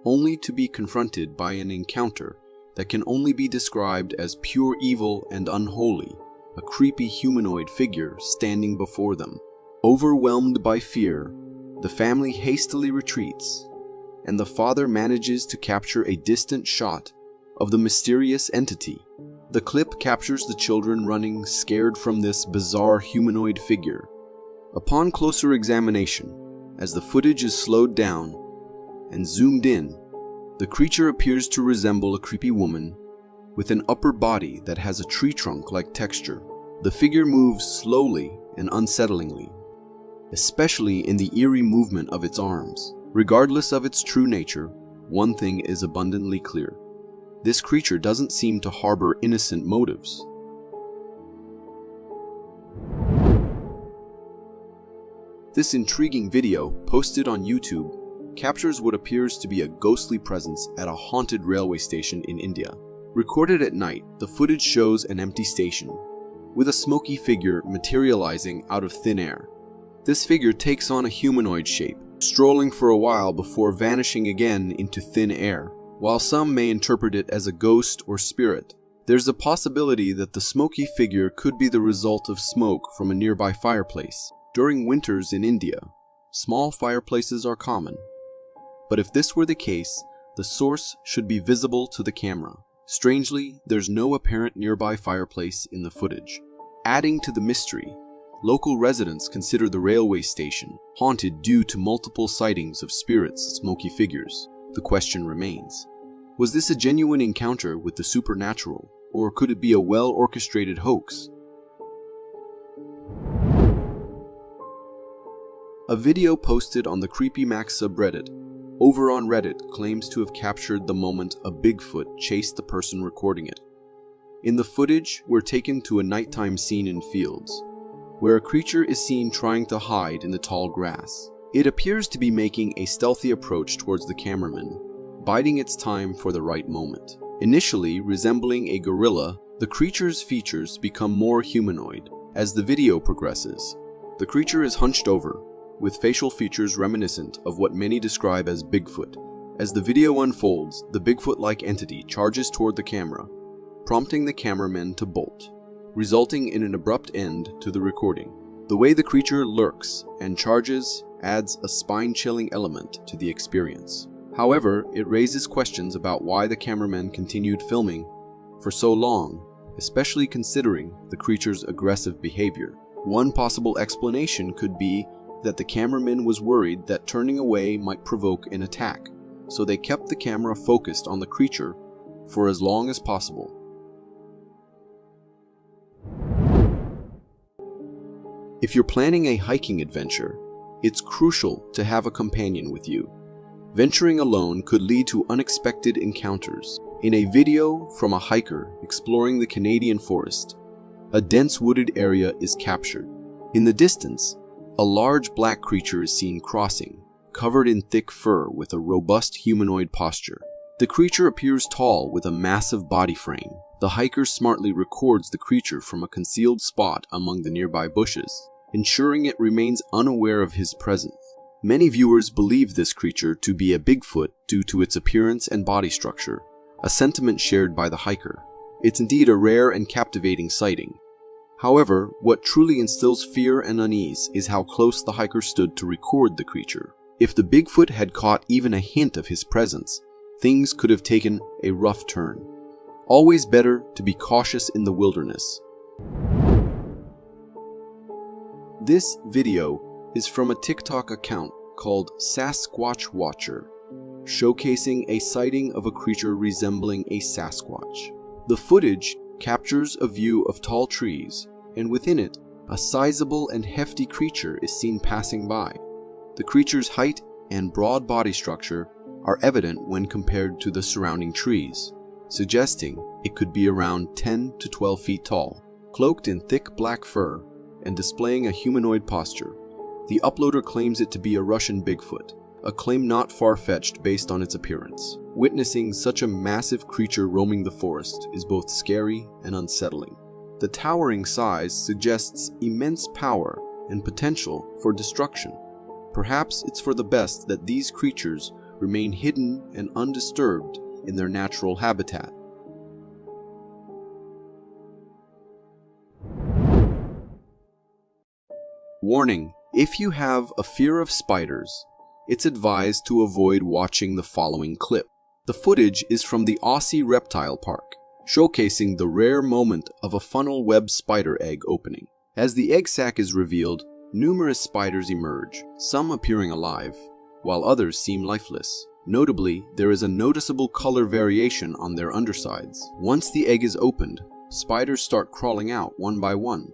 only to be confronted by an encounter that can only be described as pure evil and unholy, a creepy humanoid figure standing before them. Overwhelmed by fear, the family hastily retreats, and the father manages to capture a distant shot of the mysterious entity. The clip captures the children running, scared from this bizarre humanoid figure. Upon closer examination, as the footage is slowed down and zoomed in, the creature appears to resemble a creepy woman with an upper body that has a tree trunk-like texture. The figure moves slowly and unsettlingly, especially in the eerie movement of its arms. Regardless of its true nature, one thing is abundantly clear. This creature doesn't seem to harbor innocent motives. This intriguing video, posted on YouTube, captures what appears to be a ghostly presence at a haunted railway station in India. Recorded at night, the footage shows an empty station, with a smoky figure materializing out of thin air. This figure takes on a humanoid shape, strolling for a while before vanishing again into thin air. While some may interpret it as a ghost or spirit, there's a possibility that the smoky figure could be the result of smoke from a nearby fireplace. During winters in India, small fireplaces are common. But if this were the case, the source should be visible to the camera. Strangely, there's no apparent nearby fireplace in the footage. Adding to the mystery, local residents consider the railway station haunted due to multiple sightings of spirits, smoky figures. The question remains, was this a genuine encounter with the supernatural, or could it be a well-orchestrated hoax? A video posted on the Creepy Max subreddit over on Reddit claims to have captured the moment a Bigfoot chased the person recording it. In the footage, we're taken to a nighttime scene in fields, where a creature is seen trying to hide in the tall grass. It appears to be making a stealthy approach towards the cameraman, biding its time for the right moment. Initially resembling a gorilla, the creature's features become more humanoid. As the video progresses, the creature is hunched over, with facial features reminiscent of what many describe as Bigfoot. As the video unfolds, the Bigfoot-like entity charges toward the camera, prompting the cameraman to bolt, resulting in an abrupt end to the recording. The way the creature lurks and charges adds a spine-chilling element to the experience. However, it raises questions about why the cameraman continued filming for so long, especially considering the creature's aggressive behavior. One possible explanation could be that the cameraman was worried that turning away might provoke an attack, so they kept the camera focused on the creature for as long as possible. If you're planning a hiking adventure, it's crucial to have a companion with you. Venturing alone could lead to unexpected encounters. In a video from a hiker exploring the Canadian forest, a dense wooded area is captured. In the distance, a large black creature is seen crossing, covered in thick fur with a robust humanoid posture. The creature appears tall with a massive body frame. The hiker smartly records the creature from a concealed spot among the nearby bushes, ensuring it remains unaware of his presence. Many viewers believe this creature to be a Bigfoot due to its appearance and body structure, a sentiment shared by the hiker. It's indeed a rare and captivating sighting. However, what truly instills fear and unease is how close the hiker stood to record the creature. If the Bigfoot had caught even a hint of his presence, things could have taken a rough turn. Always better to be cautious in the wilderness. This video is from a TikTok account called Sasquatch Watcher, showcasing a sighting of a creature resembling a Sasquatch. The footage captures a view of tall trees, and within it, a sizable and hefty creature is seen passing by. The creature's height and broad body structure are evident when compared to the surrounding trees, suggesting it could be around 10 to 12 feet tall. Cloaked in thick black fur and displaying a humanoid posture, the uploader claims it to be a Russian Bigfoot, a claim not far-fetched based on its appearance. Witnessing such a massive creature roaming the forest is both scary and unsettling. The towering size suggests immense power and potential for destruction. Perhaps it's for the best that these creatures remain hidden and undisturbed in their natural habitat. Warning: if you have a fear of spiders, it's advised to avoid watching the following clip. The footage is from the Aussie Reptile Park, showcasing the rare moment of a funnel web spider egg opening. As the egg sac is revealed, numerous spiders emerge, some appearing alive, while others seem lifeless. Notably, there is a noticeable color variation on their undersides. Once the egg is opened, spiders start crawling out one by one.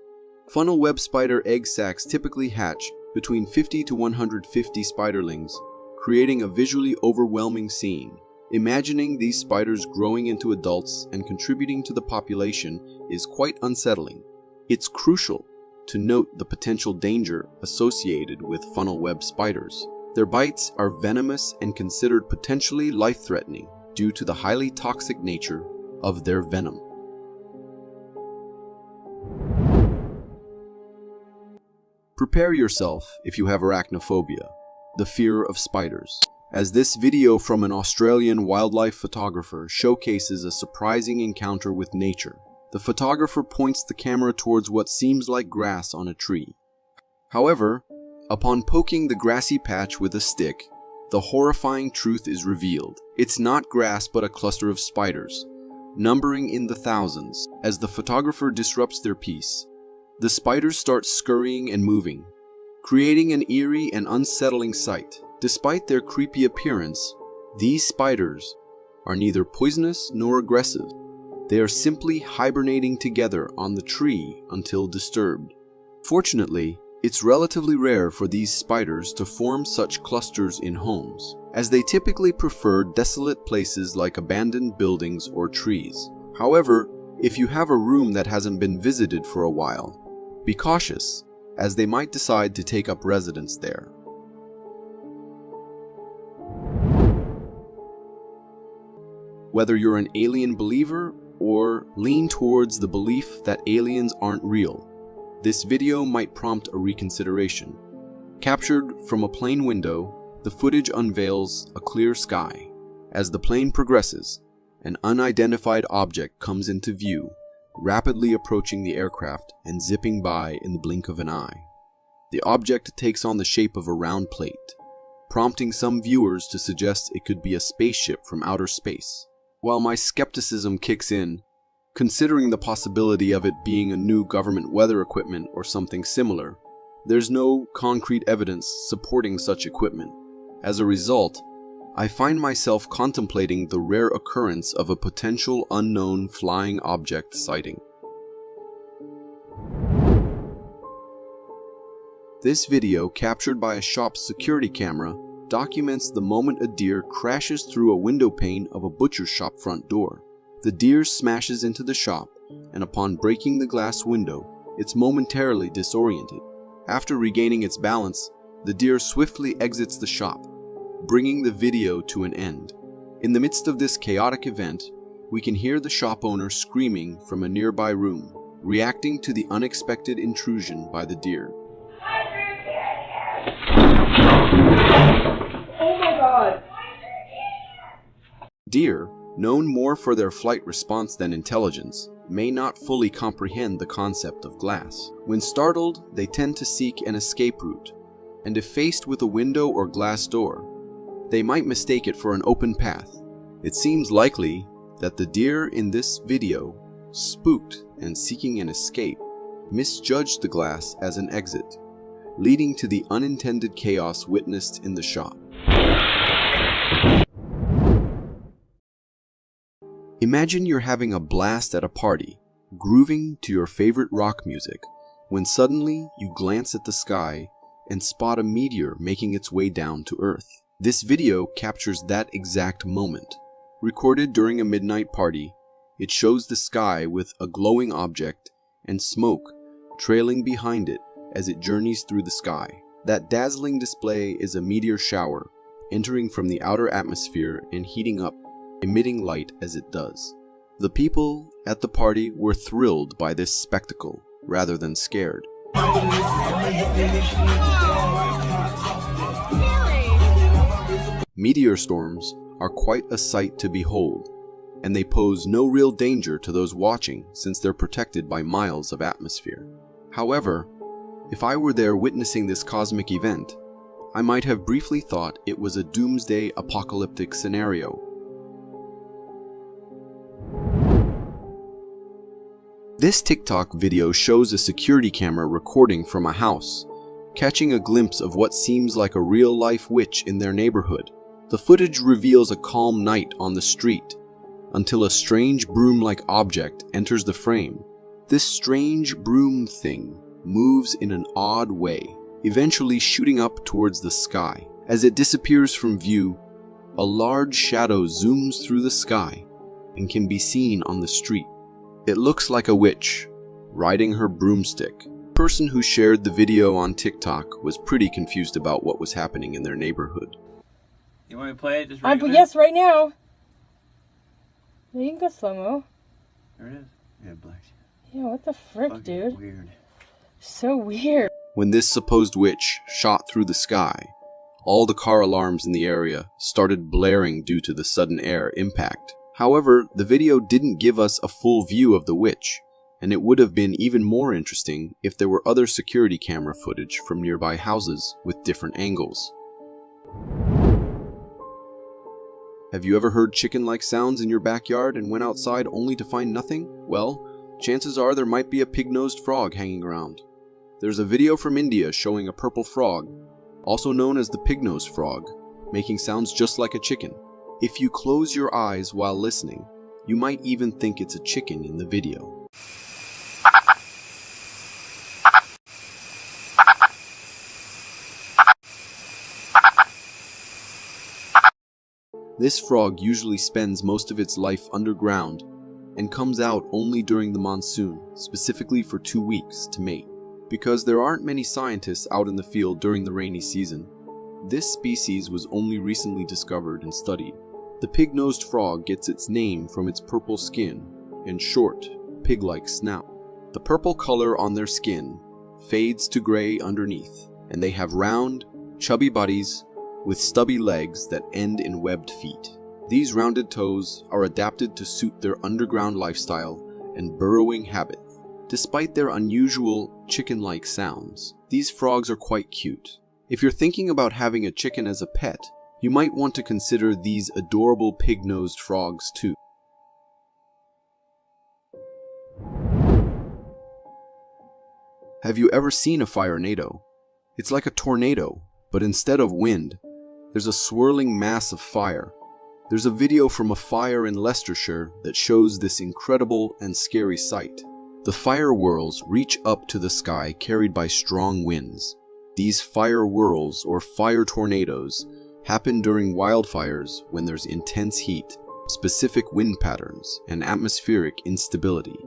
Funnel web spider egg sacs typically hatch between 50 to 150 spiderlings, creating a visually overwhelming scene. Imagining these spiders growing into adults and contributing to the population is quite unsettling. It's crucial to note the potential danger associated with funnel web spiders. Their bites are venomous and considered potentially life-threatening due to the highly toxic nature of their venom. Prepare yourself if you have arachnophobia, the fear of spiders, as this video from an Australian wildlife photographer showcases a surprising encounter with nature. The photographer points the camera towards what seems like grass on a tree. However, upon poking the grassy patch with a stick, the horrifying truth is revealed. It's not grass but a cluster of spiders, numbering in the thousands. As the photographer disrupts their piece, the spiders start scurrying and moving, creating an eerie and unsettling sight. Despite their creepy appearance, these spiders are neither poisonous nor aggressive. They are simply hibernating together on the tree until disturbed. Fortunately, it's relatively rare for these spiders to form such clusters in homes, as they typically prefer desolate places like abandoned buildings or trees. However, if you have a room that hasn't been visited for a while, be cautious, as they might decide to take up residence there. Whether you're an alien believer or lean towards the belief that aliens aren't real, this video might prompt a reconsideration. Captured from a plane window, the footage unveils a clear sky. As the plane progresses, an unidentified object comes into view, rapidly approaching the aircraft and zipping by in the blink of an eye. The object takes on the shape of a round plate, prompting some viewers to suggest it could be a spaceship from outer space. While my skepticism kicks in, considering the possibility of it being a new government weather equipment or something similar, there's no concrete evidence supporting such equipment. As a result, I find myself contemplating the rare occurrence of a potential unknown flying object sighting. This video, captured by a shop's security camera, documents the moment a deer crashes through a window pane of a butcher shop front door. The deer smashes into the shop, and upon breaking the glass window, it's momentarily disoriented. After regaining its balance, the deer swiftly exits the shop, bringing the video to an end. In the midst of this chaotic event, we can hear the shop owner screaming from a nearby room, reacting to the unexpected intrusion by the deer. Oh my God! Deer, known more for their flight response than intelligence, may not fully comprehend the concept of glass. When startled, they tend to seek an escape route, and if faced with a window or glass door, they might mistake it for an open path. It seems likely that the deer in this video, spooked and seeking an escape, misjudged the glass as an exit, leading to the unintended chaos witnessed in the shop. Imagine you're having a blast at a party, grooving to your favorite rock music, when suddenly you glance at the sky and spot a meteor making its way down to Earth. This video captures that exact moment. Recorded during a midnight party, it shows the sky with a glowing object and smoke trailing behind it as it journeys through the sky. That dazzling display is a meteor shower, entering from the outer atmosphere and heating up, emitting light as it does. The people at the party were thrilled by this spectacle rather than scared. Meteor storms are quite a sight to behold, and they pose no real danger to those watching since they're protected by miles of atmosphere. However, if I were there witnessing this cosmic event, I might have briefly thought it was a doomsday apocalyptic scenario. This TikTok video shows a security camera recording from a house, catching a glimpse of what seems like a real-life witch in their neighborhood. The footage reveals a calm night on the street, until a strange broom-like object enters the frame. This strange broom thing moves in an odd way, eventually shooting up towards the sky. As it disappears from view, a large shadow zooms through the sky and can be seen on the street. It looks like a witch, riding her broomstick. The person who shared the video on TikTok was pretty confused about what was happening in their neighborhood. You want me to play it just right Yes, right now. Yeah, you can go slow-mo. There it is. Yeah, black. Yeah, what the frick, Fucking dude? Weird. So weird. When this supposed witch shot through the sky, all the car alarms in the area started blaring due to the sudden air impact. However, the video didn't give us a full view of the witch, and it would have been even more interesting if there were other security camera footage from nearby houses with different angles. Have you ever heard chicken-like sounds in your backyard and went outside only to find nothing? Well, chances are there might be a pig-nosed frog hanging around. There's a video from India showing a purple frog, also known as the pig-nosed frog, making sounds just like a chicken. If you close your eyes while listening, you might even think it's a chicken in the video. This frog usually spends most of its life underground and comes out only during the monsoon, specifically for 2 weeks to mate. Because there aren't many scientists out in the field during the rainy season, this species was only recently discovered and studied. The pig-nosed frog gets its name from its purple skin and short, pig-like snout. The purple color on their skin fades to gray underneath, and they have round, chubby bodies with stubby legs that end in webbed feet. These rounded toes are adapted to suit their underground lifestyle and burrowing habits. Despite their unusual chicken-like sounds, these frogs are quite cute. If you're thinking about having a chicken as a pet, you might want to consider these adorable pig-nosed frogs too. Have you ever seen a firenado? It's like a tornado, but instead of wind, there's a swirling mass of fire. There's a video from a fire in Leicestershire that shows this incredible and scary sight. The fire whirls reach up to the sky carried by strong winds. These fire whirls, or fire tornadoes, happen during wildfires when there's intense heat, specific wind patterns, and atmospheric instability.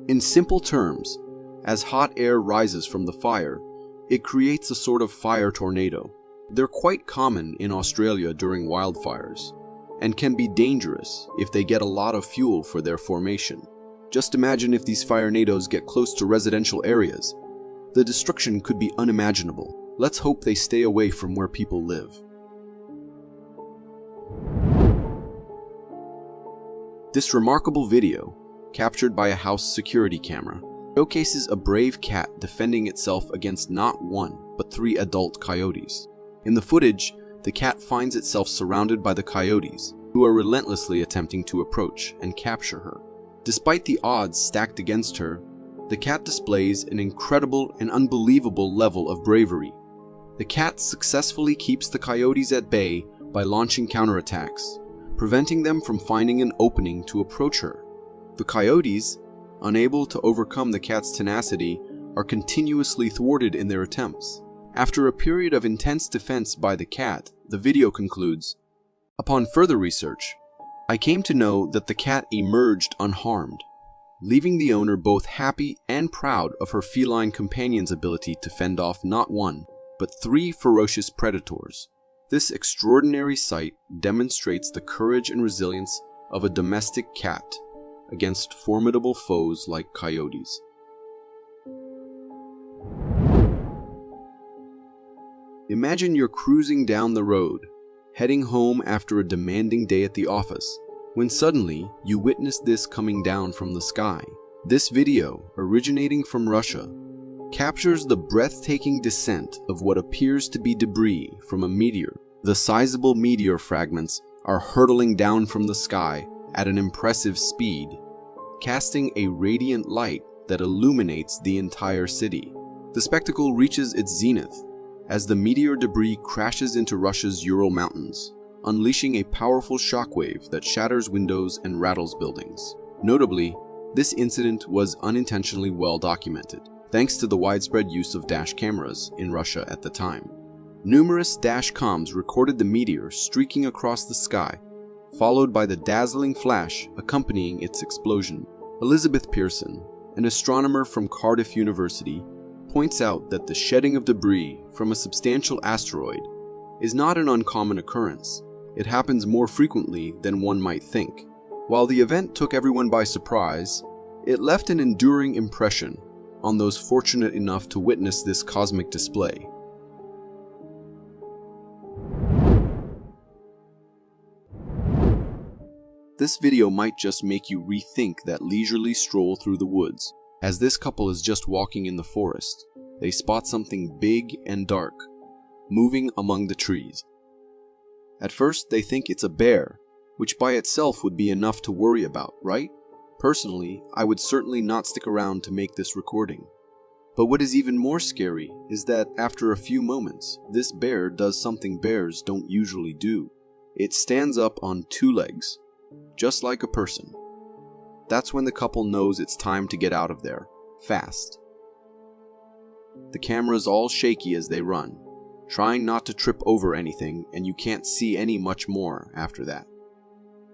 In simple terms, as hot air rises from the fire, it creates a sort of fire tornado. They're quite common in Australia during wildfires, and can be dangerous if they get a lot of fuel for their formation. Just imagine if these firenadoes get close to residential areas. The destruction could be unimaginable. Let's hope they stay away from where people live. This remarkable video, captured by a house security camera, showcases a brave cat defending itself against not one, but 3 adult coyotes. In the footage, the cat finds itself surrounded by the coyotes, who are relentlessly attempting to approach and capture her. Despite the odds stacked against her, the cat displays an incredible and unbelievable level of bravery. The cat successfully keeps the coyotes at bay by launching counterattacks, preventing them from finding an opening to approach her. The coyotes, unable to overcome the cat's tenacity, are continuously thwarted in their attempts. After a period of intense defense by the cat, the video concludes, "Upon further research, I came to know that the cat emerged unharmed, leaving the owner both happy and proud of her feline companion's ability to fend off not one, but 3 ferocious predators." This extraordinary sight demonstrates the courage and resilience of a domestic cat against formidable foes like coyotes. Imagine you're cruising down the road, heading home after a demanding day at the office, when suddenly you witness this coming down from the sky. This video, originating from Russia, captures the breathtaking descent of what appears to be debris from a meteor. The sizable meteor fragments are hurtling down from the sky at an impressive speed, casting a radiant light that illuminates the entire city. The spectacle reaches its zenith as the meteor debris crashes into Russia's Ural Mountains, unleashing a powerful shockwave that shatters windows and rattles buildings. Notably, this incident was unintentionally well documented, thanks to the widespread use of dash cameras in Russia at the time. Numerous dash cams recorded the meteor streaking across the sky, followed by the dazzling flash accompanying its explosion. Elizabeth Pearson, an astronomer from Cardiff University, points out that the shedding of debris from a substantial asteroid is not an uncommon occurrence. It happens more frequently than one might think. While the event took everyone by surprise, it left an enduring impression on those fortunate enough to witness this cosmic display. This video might just make you rethink that leisurely stroll through the woods. As this couple is just walking in the forest, they spot something big and dark, moving among the trees. At first, they think it's a bear, which by itself would be enough to worry about, right? Personally, I would certainly not stick around to make this recording. But what is even more scary is that after a few moments, this bear does something bears don't usually do. It stands up on 2 legs, just like a person. That's when the couple knows it's time to get out of there, fast. The camera's all shaky as they run, trying not to trip over anything, and you can't see any much more after that.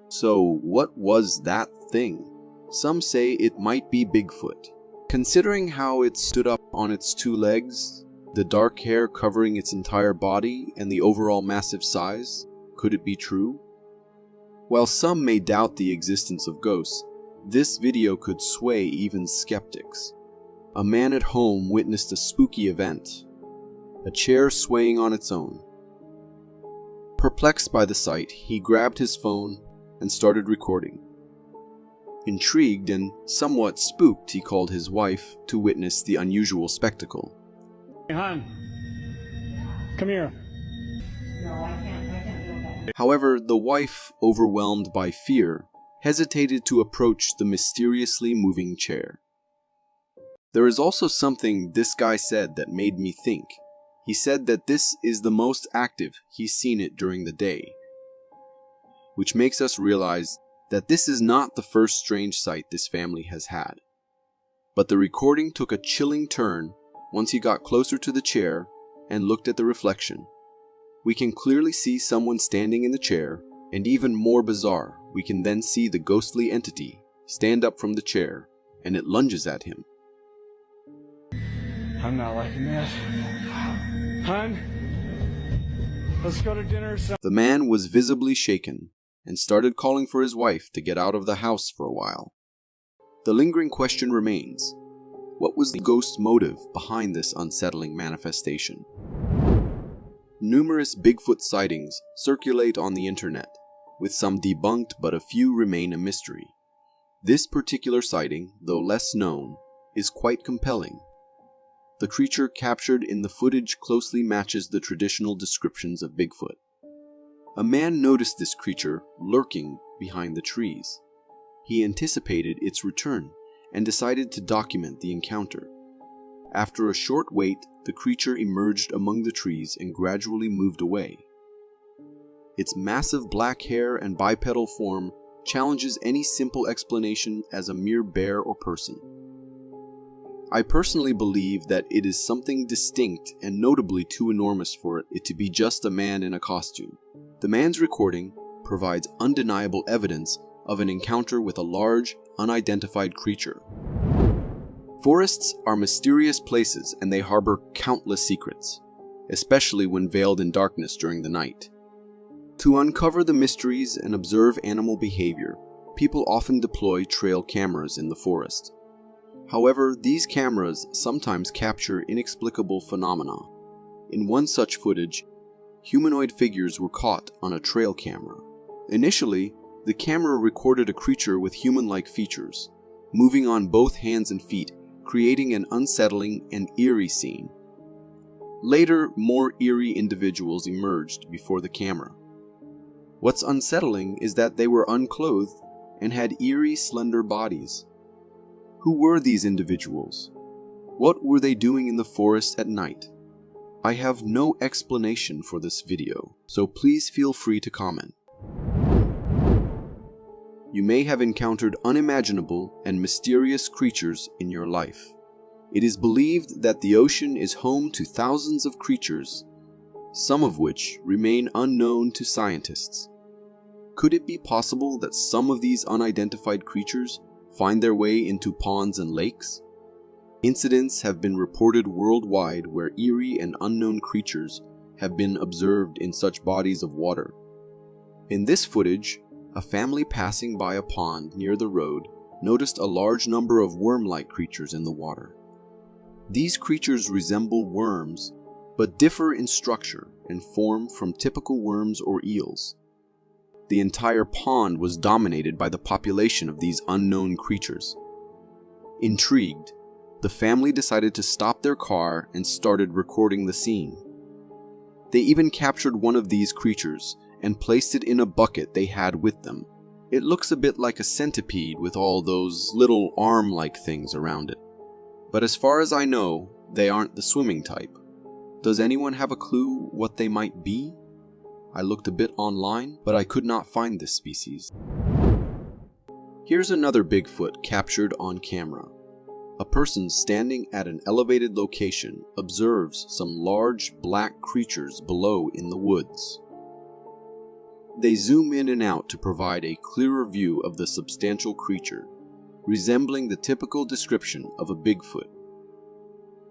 So what was that thing? Some say it might be Bigfoot. Considering how it stood up on its 2 legs, the dark hair covering its entire body, and the overall massive size, could it be true? While some may doubt the existence of ghosts, this video could sway even skeptics. A man at home witnessed a spooky event, a chair swaying on its own. Perplexed by the sight, he grabbed his phone and started recording. Intrigued and somewhat spooked, he called his wife to witness the unusual spectacle. Hey, hon, come here. However, the wife, overwhelmed by fear, hesitated to approach the mysteriously moving chair. There is also something this guy said that made me think. He said that this is the most active he's seen it during the day, which makes us realize that this is not the first strange sight this family has had. But the recording took a chilling turn once he got closer to the chair and looked at the reflection, We can clearly see someone standing in the chair, and even more bizarre, we can then see the ghostly entity stand up from the chair, and it lunges at him. I'm not liking this. Hun, let's go to dinner. The man was visibly shaken and started calling for his wife to get out of the house for a while. The lingering question remains: what was the ghost's motive behind this unsettling manifestation? Numerous Bigfoot sightings circulate on the internet, with some debunked but a few remain a mystery. This particular sighting, though less known, is quite compelling. The creature captured in the footage closely matches the traditional descriptions of Bigfoot. A man noticed this creature lurking behind the trees. He anticipated its return and decided to document the encounter. After a short wait, the creature emerged among the trees and gradually moved away. Its massive black hair and bipedal form challenges any simple explanation as a mere bear or person. I personally believe that it is something distinct and notably too enormous for it to be just a man in a costume. The man's recording provides undeniable evidence of an encounter with a large, unidentified creature. Forests are mysterious places and they harbor countless secrets, especially when veiled in darkness during the night. To uncover the mysteries and observe animal behavior, people often deploy trail cameras in the forest. However, these cameras sometimes capture inexplicable phenomena. In one such footage, humanoid figures were caught on a trail camera. Initially, the camera recorded a creature with human-like features, moving on both hands and feet, creating an unsettling and eerie scene. Later, more eerie individuals emerged before the camera. What's unsettling is that they were unclothed and had eerie, slender bodies. Who were these individuals? What were they doing in the forest at night? I have no explanation for this video, so please feel free to comment. You may have encountered unimaginable and mysterious creatures in your life. It is believed that the ocean is home to thousands of creatures, some of which remain unknown to scientists. Could it be possible that some of these unidentified creatures find their way into ponds and lakes? Incidents have been reported worldwide where eerie and unknown creatures have been observed in such bodies of water. In this footage, a family passing by a pond near the road noticed a large number of worm-like creatures in the water. These creatures resemble worms, but differ in structure and form from typical worms or eels. The entire pond was dominated by the population of these unknown creatures. Intrigued, the family decided to stop their car and started recording the scene. They even captured one of these creatures and placed it in a bucket they had with them. It looks a bit like a centipede with all those little arm-like things around it. But as far as I know, they aren't the swimming type. Does anyone have a clue what they might be? I looked a bit online, but I could not find this species. Here's another Bigfoot captured on camera. A person standing at an elevated location observes some large black creatures below in the woods. They zoom in and out to provide a clearer view of the substantial creature, resembling the typical description of a Bigfoot.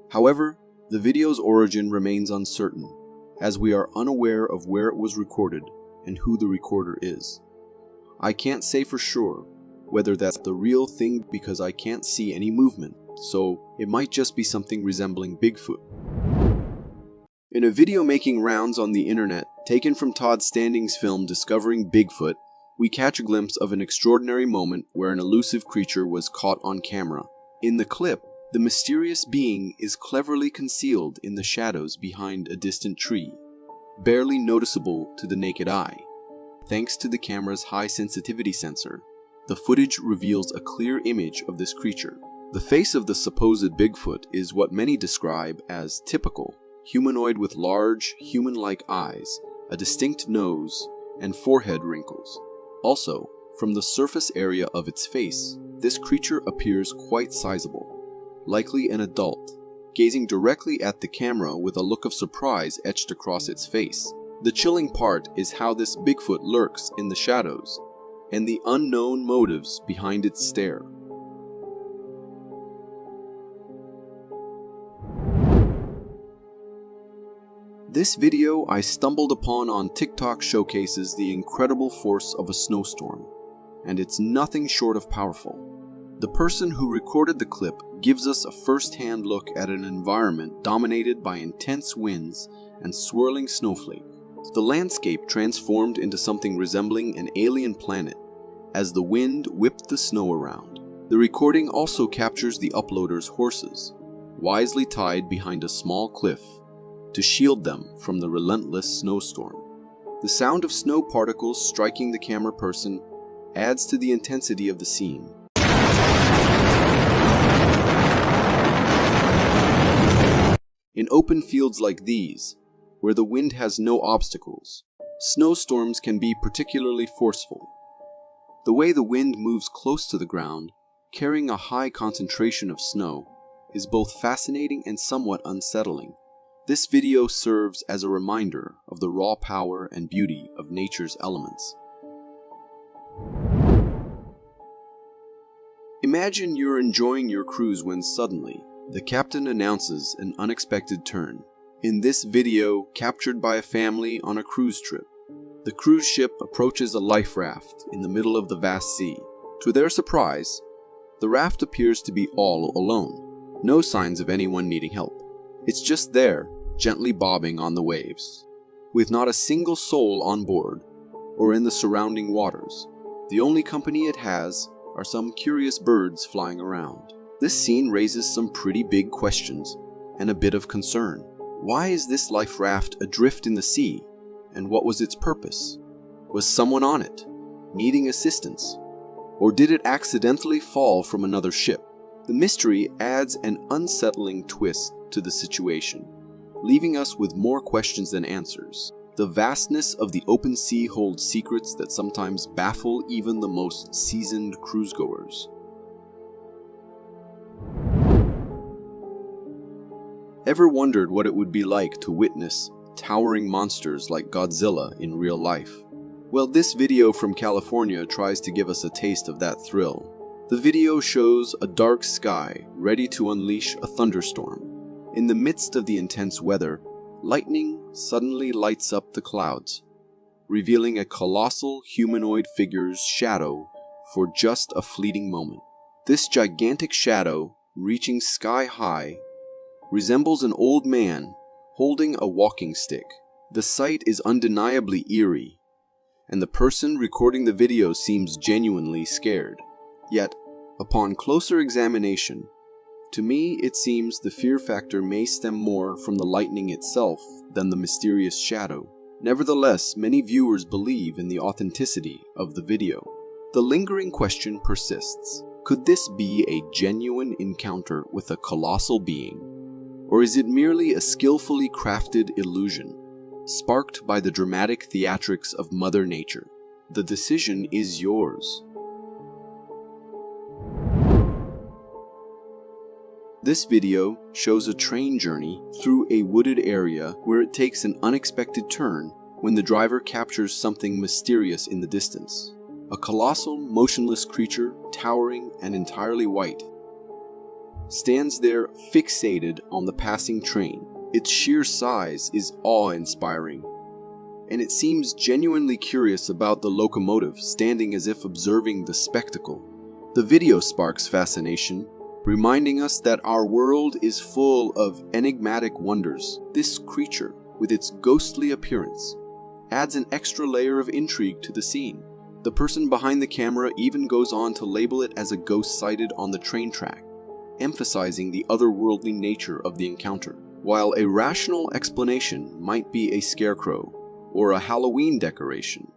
However, the video's origin remains uncertain, as we are unaware of where it was recorded and who the recorder is. I can't say for sure whether that's the real thing because I can't see any movement, so it might just be something resembling Bigfoot. In a video making rounds on the internet, taken from Todd Standing's film Discovering Bigfoot, we catch a glimpse of an extraordinary moment where an elusive creature was caught on camera. In the clip, the mysterious being is cleverly concealed in the shadows behind a distant tree, barely noticeable to the naked eye. Thanks to the camera's high sensitivity sensor, the footage reveals a clear image of this creature. The face of the supposed Bigfoot is what many describe as typical, humanoid with large, human-like eyes, a distinct nose, and forehead wrinkles. Also, from the surface area of its face, this creature appears quite sizable, likely an adult, gazing directly at the camera with a look of surprise etched across its face. The chilling part is how this Bigfoot lurks in the shadows and the unknown motives behind its stare. This video I stumbled upon on TikTok showcases the incredible force of a snowstorm, and it's nothing short of powerful. The person who recorded the clip gives us a first-hand look at an environment dominated by intense winds and swirling snowflakes. The landscape transformed into something resembling an alien planet as the wind whipped the snow around. The recording also captures the uploader's horses, wisely tied behind a small cliff to shield them from the relentless snowstorm. The sound of snow particles striking the camera person adds to the intensity of the scene. In open fields like these, where the wind has no obstacles, snowstorms can be particularly forceful. The way the wind moves close to the ground, carrying a high concentration of snow, is both fascinating and somewhat unsettling. This video serves as a reminder of the raw power and beauty of nature's elements. Imagine you're enjoying your cruise when suddenly, the captain announces an unexpected turn. In this video, captured by a family on a cruise trip, the cruise ship approaches a life raft in the middle of the vast sea. To their surprise, the raft appears to be all alone. No signs of anyone needing help. It's just there, gently bobbing on the waves, with not a single soul on board or in the surrounding waters. The only company it has are some curious birds flying around. This scene raises some pretty big questions and a bit of concern. Why is this life raft adrift in the sea, and what was its purpose? Was someone on it, needing assistance, or did it accidentally fall from another ship? The mystery adds an unsettling twist to the situation, leaving us with more questions than answers. The vastness of the open sea holds secrets that sometimes baffle even the most seasoned cruisegoers. Ever wondered what it would be like to witness towering monsters like Godzilla in real life? Well, this video from California tries to give us a taste of that thrill. The video shows a dark sky ready to unleash a thunderstorm. In the midst of the intense weather, lightning suddenly lights up the clouds, revealing a colossal humanoid figure's shadow for just a fleeting moment. This gigantic shadow, reaching sky high, resembles an old man holding a walking stick. The sight is undeniably eerie, and the person recording the video seems genuinely scared. Yet, upon closer examination, to me it seems the fear factor may stem more from the lightning itself than the mysterious shadow. Nevertheless, many viewers believe in the authenticity of the video. The lingering question persists. Could this be a genuine encounter with a colossal being? Or is it merely a skillfully crafted illusion, sparked by the dramatic theatrics of Mother Nature? The decision is yours. This video shows a train journey through a wooded area where it takes an unexpected turn when the driver captures something mysterious in the distance. A colossal, motionless creature, towering and entirely white, stands there fixated on the passing train. Its sheer size is awe-inspiring, and it seems genuinely curious about the locomotive, standing as if observing the spectacle. The video sparks fascination, reminding us that our world is full of enigmatic wonders. This creature, with its ghostly appearance, adds an extra layer of intrigue to the scene. The person behind the camera even goes on to label it as a ghost sighted on the train track, emphasizing the otherworldly nature of the encounter. While a rational explanation might be a scarecrow or a Halloween decoration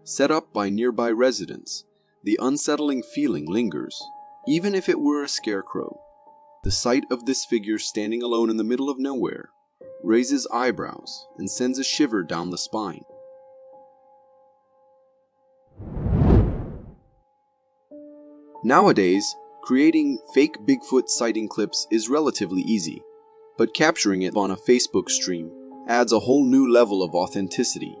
set up by nearby residents, the unsettling feeling lingers. Even if it were a scarecrow, the sight of this figure standing alone in the middle of nowhere raises eyebrows and sends a shiver down the spine. Nowadays, creating fake Bigfoot sighting clips is relatively easy, but capturing it on a Facebook stream adds a whole new level of authenticity.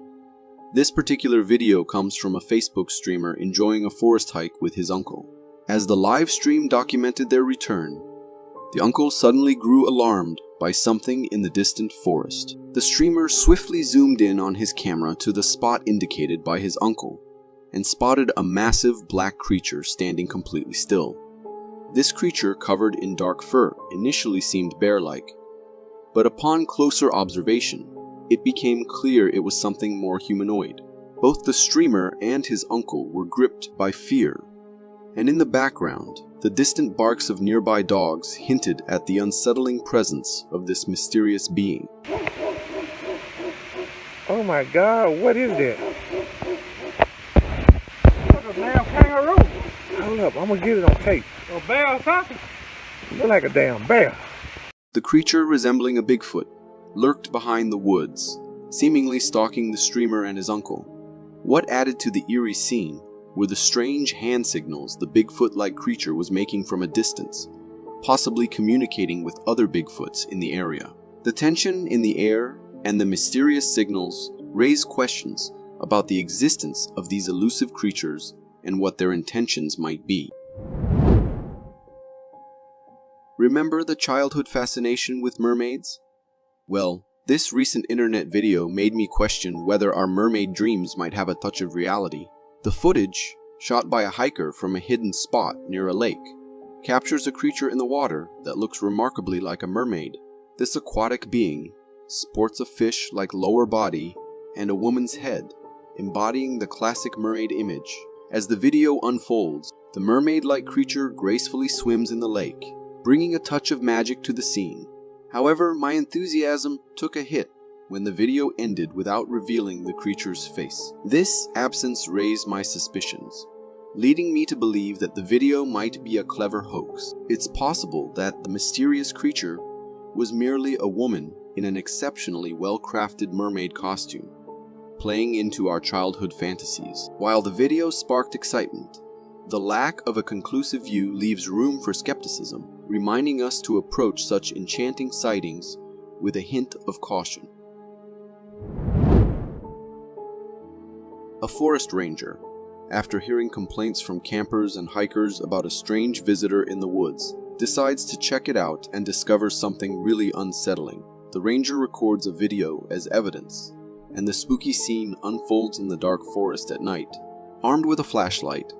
This particular video comes from a Facebook streamer enjoying a forest hike with his uncle. As the live stream documented their return, the uncle suddenly grew alarmed by something in the distant forest. The streamer swiftly zoomed in on his camera to the spot indicated by his uncle and spotted a massive black creature standing completely still. This creature, covered in dark fur, initially seemed bear-like, but upon closer observation, it became clear it was something more humanoid. Both the streamer and his uncle were gripped by fear, and in the background, the distant barks of nearby dogs hinted at the unsettling presence of this mysterious being. Oh my God, what is that? Like a damn kangaroo. Hold up, I'm gonna get it on tape. A bear or something? Look like a damn bear. The creature, resembling a Bigfoot, lurked behind the woods, seemingly stalking the streamer and his uncle. What added to the eerie scene were the strange hand signals the Bigfoot-like creature was making from a distance, possibly communicating with other Bigfoots in the area. The tension in the air and the mysterious signals raise questions about the existence of these elusive creatures and what their intentions might be. Remember the childhood fascination with mermaids? Well, this recent internet video made me question whether our mermaid dreams might have a touch of reality. The footage, shot by a hiker from a hidden spot near a lake, captures a creature in the water that looks remarkably like a mermaid. This aquatic being sports a fish-like lower body and a woman's head, embodying the classic mermaid image. As the video unfolds, the mermaid-like creature gracefully swims in the lake, bringing a touch of magic to the scene. However, my enthusiasm took a hit when the video ended without revealing the creature's face. This absence raised my suspicions, leading me to believe that the video might be a clever hoax. It's possible that the mysterious creature was merely a woman in an exceptionally well-crafted mermaid costume, playing into our childhood fantasies. While the video sparked excitement, the lack of a conclusive view leaves room for skepticism, reminding us to approach such enchanting sightings with a hint of caution. A forest ranger, after hearing complaints from campers and hikers about a strange visitor in the woods, decides to check it out and discovers something really unsettling. The ranger records a video as evidence, and the spooky scene unfolds in the dark forest at night. Armed with a flashlight,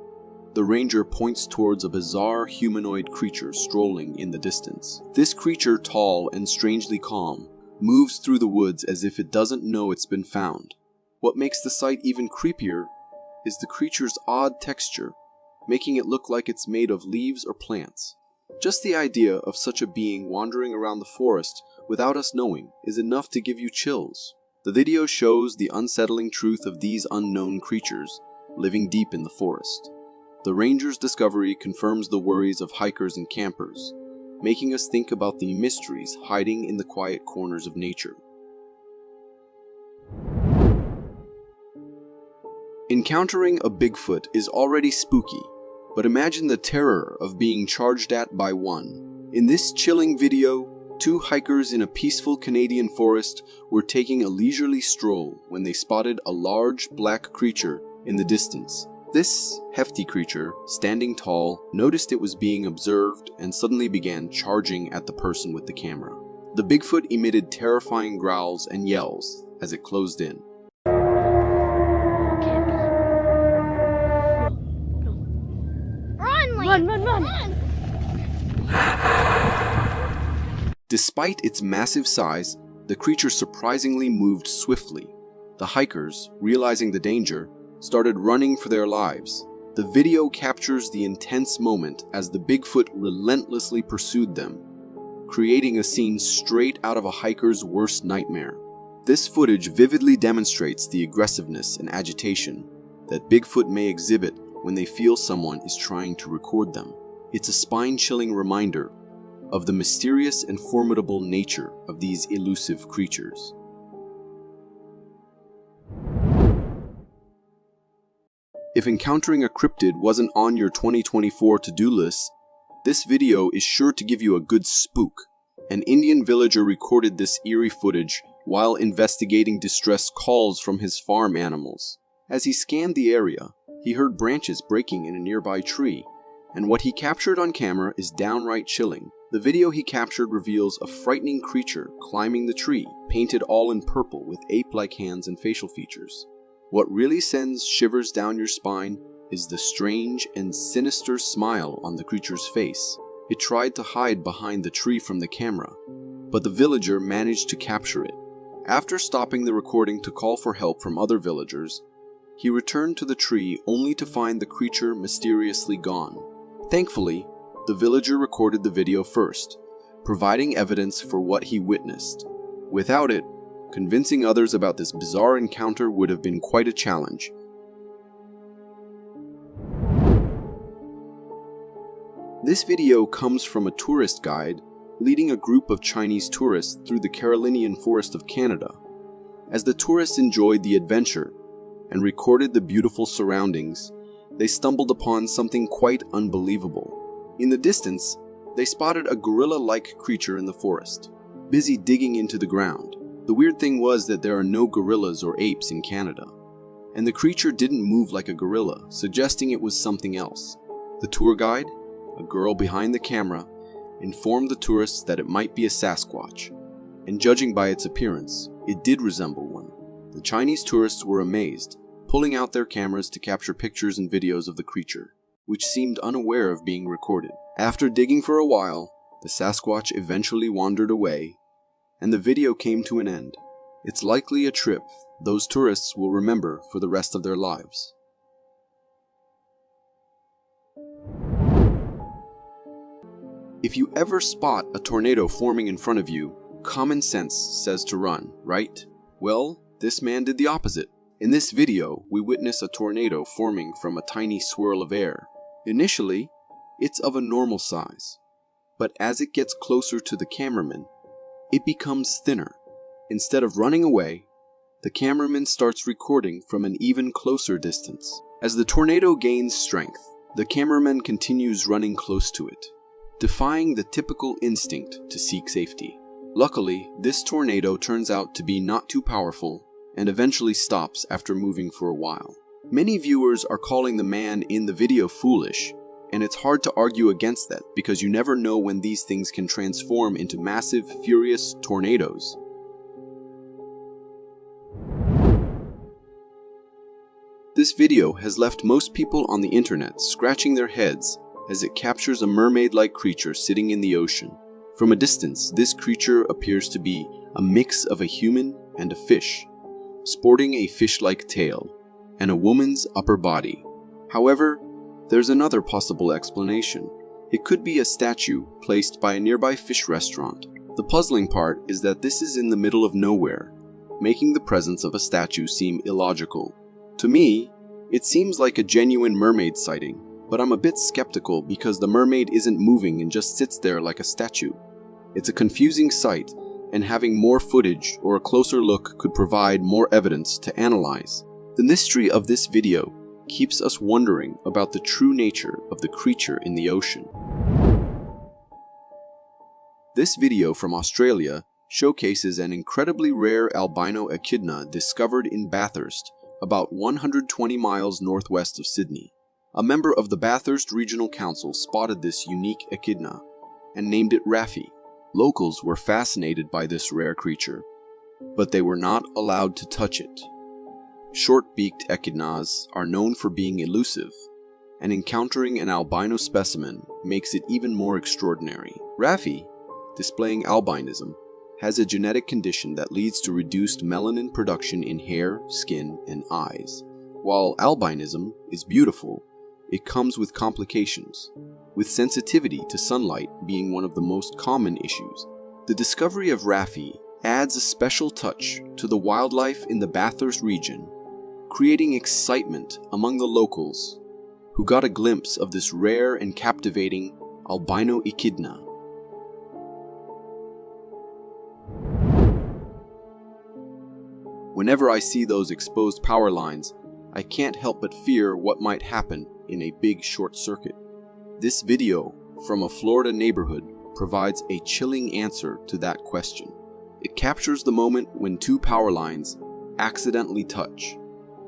the ranger points towards a bizarre humanoid creature strolling in the distance. This creature, tall and strangely calm, moves through the woods as if it doesn't know it's been found. What makes the sight even creepier is the creature's odd texture, making it look like it's made of leaves or plants. Just the idea of such a being wandering around the forest without us knowing is enough to give you chills. The video shows the unsettling truth of these unknown creatures living deep in the forest. The ranger's discovery confirms the worries of hikers and campers, making us think about the mysteries hiding in the quiet corners of nature. Encountering a Bigfoot is already spooky, but imagine the terror of being charged at by one. In this chilling video, two hikers in a peaceful Canadian forest were taking a leisurely stroll when they spotted a large black creature in the distance. This hefty creature, standing tall, noticed it was being observed and suddenly began charging at the person with the camera. The Bigfoot emitted terrifying growls and yells as it closed in. Run! Despite its massive size, the creature surprisingly moved swiftly. The hikers, realizing the danger, started running for their lives. The video captures the intense moment as the Bigfoot relentlessly pursued them, creating a scene straight out of a hiker's worst nightmare. This footage vividly demonstrates the aggressiveness and agitation that Bigfoot may exhibit when they feel someone is trying to record them. It's a spine-chilling reminder of the mysterious and formidable nature of these elusive creatures. If encountering a cryptid wasn't on your 2024 to-do list, this video is sure to give you a good spook. An Indian villager recorded this eerie footage while investigating distress calls from his farm animals. As he scanned the area, he heard branches breaking in a nearby tree, and what he captured on camera is downright chilling. The video he captured reveals a frightening creature climbing the tree, painted all in purple with ape-like hands and facial features. What really sends shivers down your spine is the strange and sinister smile on the creature's face. It tried to hide behind the tree from the camera, but the villager managed to capture it. After stopping the recording to call for help from other villagers, he returned to the tree only to find the creature mysteriously gone. Thankfully, the villager recorded the video first, providing evidence for what he witnessed. Without it, convincing others about this bizarre encounter would have been quite a challenge. This video comes from a tourist guide leading a group of Chinese tourists through the Carolinian Forest of Canada. As the tourists enjoyed the adventure and recorded the beautiful surroundings, they stumbled upon something quite unbelievable. In the distance, they spotted a gorilla-like creature in the forest, busy digging into the ground. The weird thing was that there are no gorillas or apes in Canada, and the creature didn't move like a gorilla, suggesting it was something else. The tour guide, a girl behind the camera, informed the tourists that it might be a Sasquatch, and judging by its appearance, it did resemble one. The Chinese tourists were amazed, pulling out their cameras to capture pictures and videos of the creature, which seemed unaware of being recorded. After digging for a while, the Sasquatch eventually wandered away, and the video came to an end. It's likely a trip those tourists will remember for the rest of their lives. If you ever spot a tornado forming in front of you, common sense says to run, right? Well, this man did the opposite. In this video, we witness a tornado forming from a tiny swirl of air. Initially, it's of a normal size, but as it gets closer to the cameraman, it becomes thinner. Instead of running away, the cameraman starts recording from an even closer distance. As the tornado gains strength, the cameraman continues running close to it, defying the typical instinct to seek safety. Luckily, this tornado turns out to be not too powerful and eventually stops after moving for a while. Many viewers are calling the man in the video foolish, and it's hard to argue against that because you never know when these things can transform into massive, furious tornadoes. This video has left most people on the internet scratching their heads as it captures a mermaid-like creature sitting in the ocean. From a distance, this creature appears to be a mix of a human and a fish, sporting a fish-like tail and a woman's upper body. However, there's another possible explanation. It could be a statue placed by a nearby fish restaurant. The puzzling part is that this is in the middle of nowhere, making the presence of a statue seem illogical. To me, it seems like a genuine mermaid sighting, but I'm a bit skeptical because the mermaid isn't moving and just sits there like a statue. It's a confusing sight, and having more footage or a closer look could provide more evidence to analyze. The mystery of this video keeps us wondering about the true nature of the creature in the ocean. This video from Australia showcases an incredibly rare albino echidna discovered in Bathurst, about 120 miles northwest of Sydney. A member of the Bathurst Regional Council spotted this unique echidna and named it Raffi. Locals were fascinated by this rare creature, but they were not allowed to touch it. Short-beaked echidnas are known for being elusive, and encountering an albino specimen makes it even more extraordinary. Raffi, displaying albinism, has a genetic condition that leads to reduced melanin production in hair, skin, and eyes. While albinism is beautiful, it comes with complications, with sensitivity to sunlight being one of the most common issues. The discovery of Raffi adds a special touch to the wildlife in the Bathurst region, creating excitement among the locals who got a glimpse of this rare and captivating albino echidna. Whenever I see those exposed power lines, I can't help but fear what might happen in a big short circuit. This video from a Florida neighborhood provides a chilling answer to that question. It captures the moment when two power lines accidentally touch,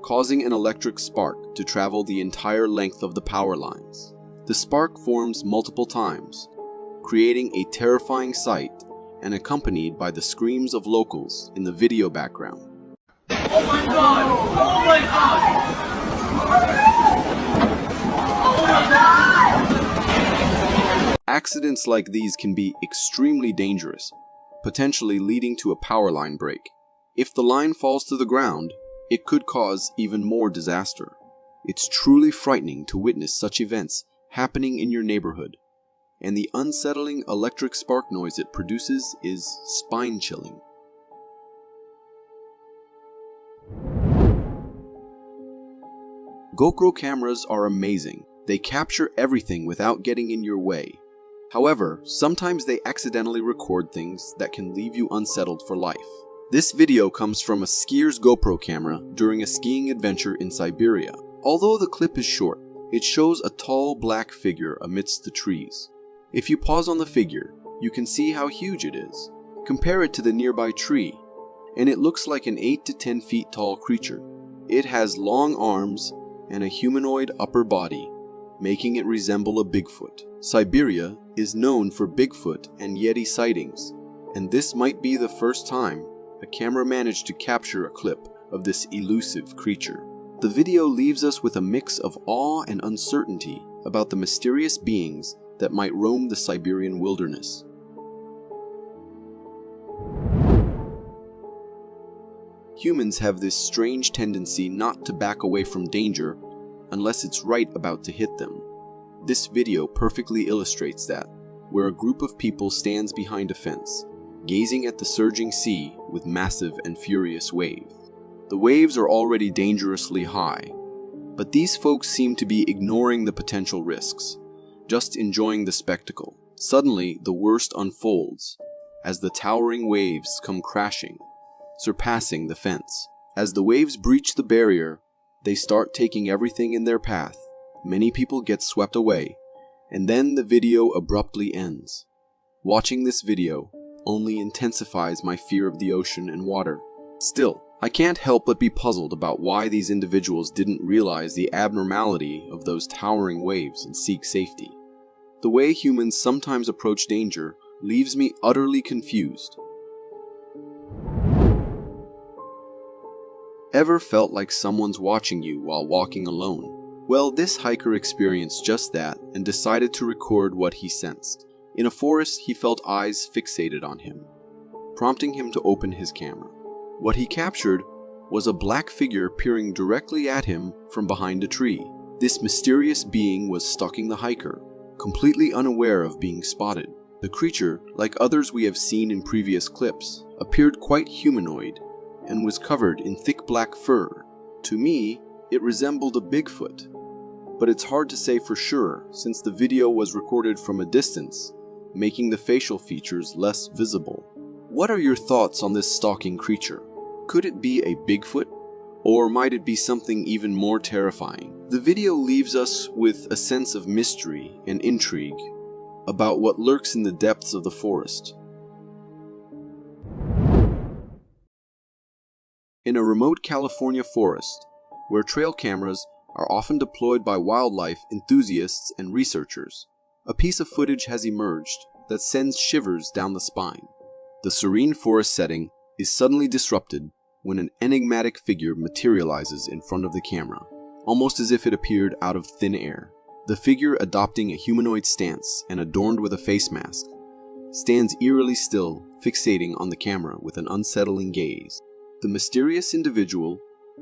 causing an electric spark to travel the entire length of the power lines. The spark forms multiple times, creating a terrifying sight and accompanied by the screams of locals in the video background. Oh my God! Oh my God! Oh my God! Accidents like these can be extremely dangerous, potentially leading to a power line break. If the line falls to the ground, it could cause even more disaster. It's truly frightening to witness such events happening in your neighborhood, and the unsettling electric spark noise it produces is spine-chilling. GoPro cameras are amazing. They capture everything without getting in your way. However, sometimes they accidentally record things that can leave you unsettled for life. This video comes from a skier's GoPro camera during a skiing adventure in Siberia. Although the clip is short, it shows a tall black figure amidst the trees. If you pause on the figure, you can see how huge it is. Compare it to the nearby tree, and it looks like an 8 to 10 feet tall creature. It has long arms and a humanoid upper body, making it resemble a Bigfoot. Siberia is known for Bigfoot and Yeti sightings, and this might be the first time a camera managed to capture a clip of this elusive creature. The video leaves us with a mix of awe and uncertainty about the mysterious beings that might roam the Siberian wilderness. Humans have this strange tendency not to back away from danger unless it's right about to hit them. This video perfectly illustrates that, where a group of people stands behind a fence, gazing at the surging sea with massive and furious waves. The waves are already dangerously high, but these folks seem to be ignoring the potential risks, just enjoying the spectacle. Suddenly, the worst unfolds, as the towering waves come crashing, surpassing the fence. As the waves breach the barrier, they start taking everything in their path. Many people get swept away, and then the video abruptly ends. Watching this video only intensifies my fear of the ocean and water. Still, I can't help but be puzzled about why these individuals didn't realize the abnormality of those towering waves and seek safety. The way humans sometimes approach danger leaves me utterly confused. Ever felt like someone's watching you while walking alone? Well, this hiker experienced just that and decided to record what he sensed. In a forest, he felt eyes fixated on him, prompting him to open his camera. What he captured was a black figure peering directly at him from behind a tree. This mysterious being was stalking the hiker, completely unaware of being spotted. The creature, like others we have seen in previous clips, appeared quite humanoid and was covered in thick black fur. To me, it resembled a Bigfoot, but it's hard to say for sure since the video was recorded from a distance, making the facial features less visible. What are your thoughts on this stalking creature? Could it be a Bigfoot? Or might it be something even more terrifying? The video leaves us with a sense of mystery and intrigue about what lurks in the depths of the forest. In a remote California forest, where trail cameras are often deployed by wildlife enthusiasts and researchers, a piece of footage has emerged that sends shivers down the spine. The serene forest setting is suddenly disrupted when an enigmatic figure materializes in front of the camera, almost as if it appeared out of thin air. The figure, adopting a humanoid stance and adorned with a face mask, stands eerily still, fixating on the camera with an unsettling gaze. The mysterious individual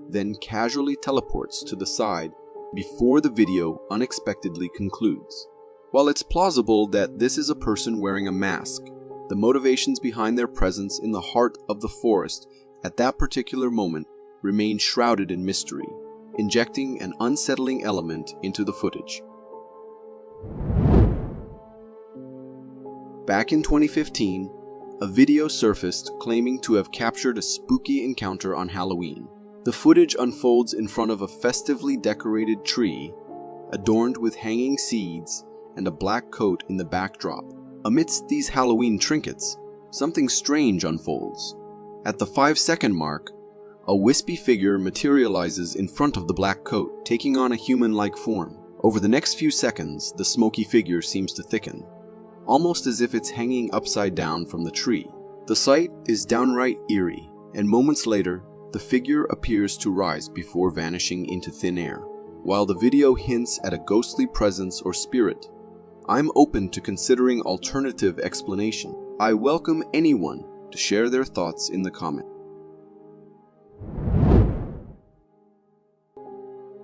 then casually teleports to the side before the video unexpectedly concludes. While it's plausible that this is a person wearing a mask, the motivations behind their presence in the heart of the forest at that particular moment remain shrouded in mystery, injecting an unsettling element into the footage. Back in 2015, a video surfaced claiming to have captured a spooky encounter on Halloween. The footage unfolds in front of a festively decorated tree, adorned with hanging seeds and a black coat in the backdrop. Amidst these Halloween trinkets, something strange unfolds. At the 5-second mark, a wispy figure materializes in front of the black coat, taking on a human-like form. Over the next few seconds, the smoky figure seems to thicken, almost as if it's hanging upside down from the tree. The sight is downright eerie, and moments later, the figure appears to rise before vanishing into thin air. While the video hints at a ghostly presence or spirit, I'm open to considering alternative explanation. I welcome anyone to share their thoughts in the comments.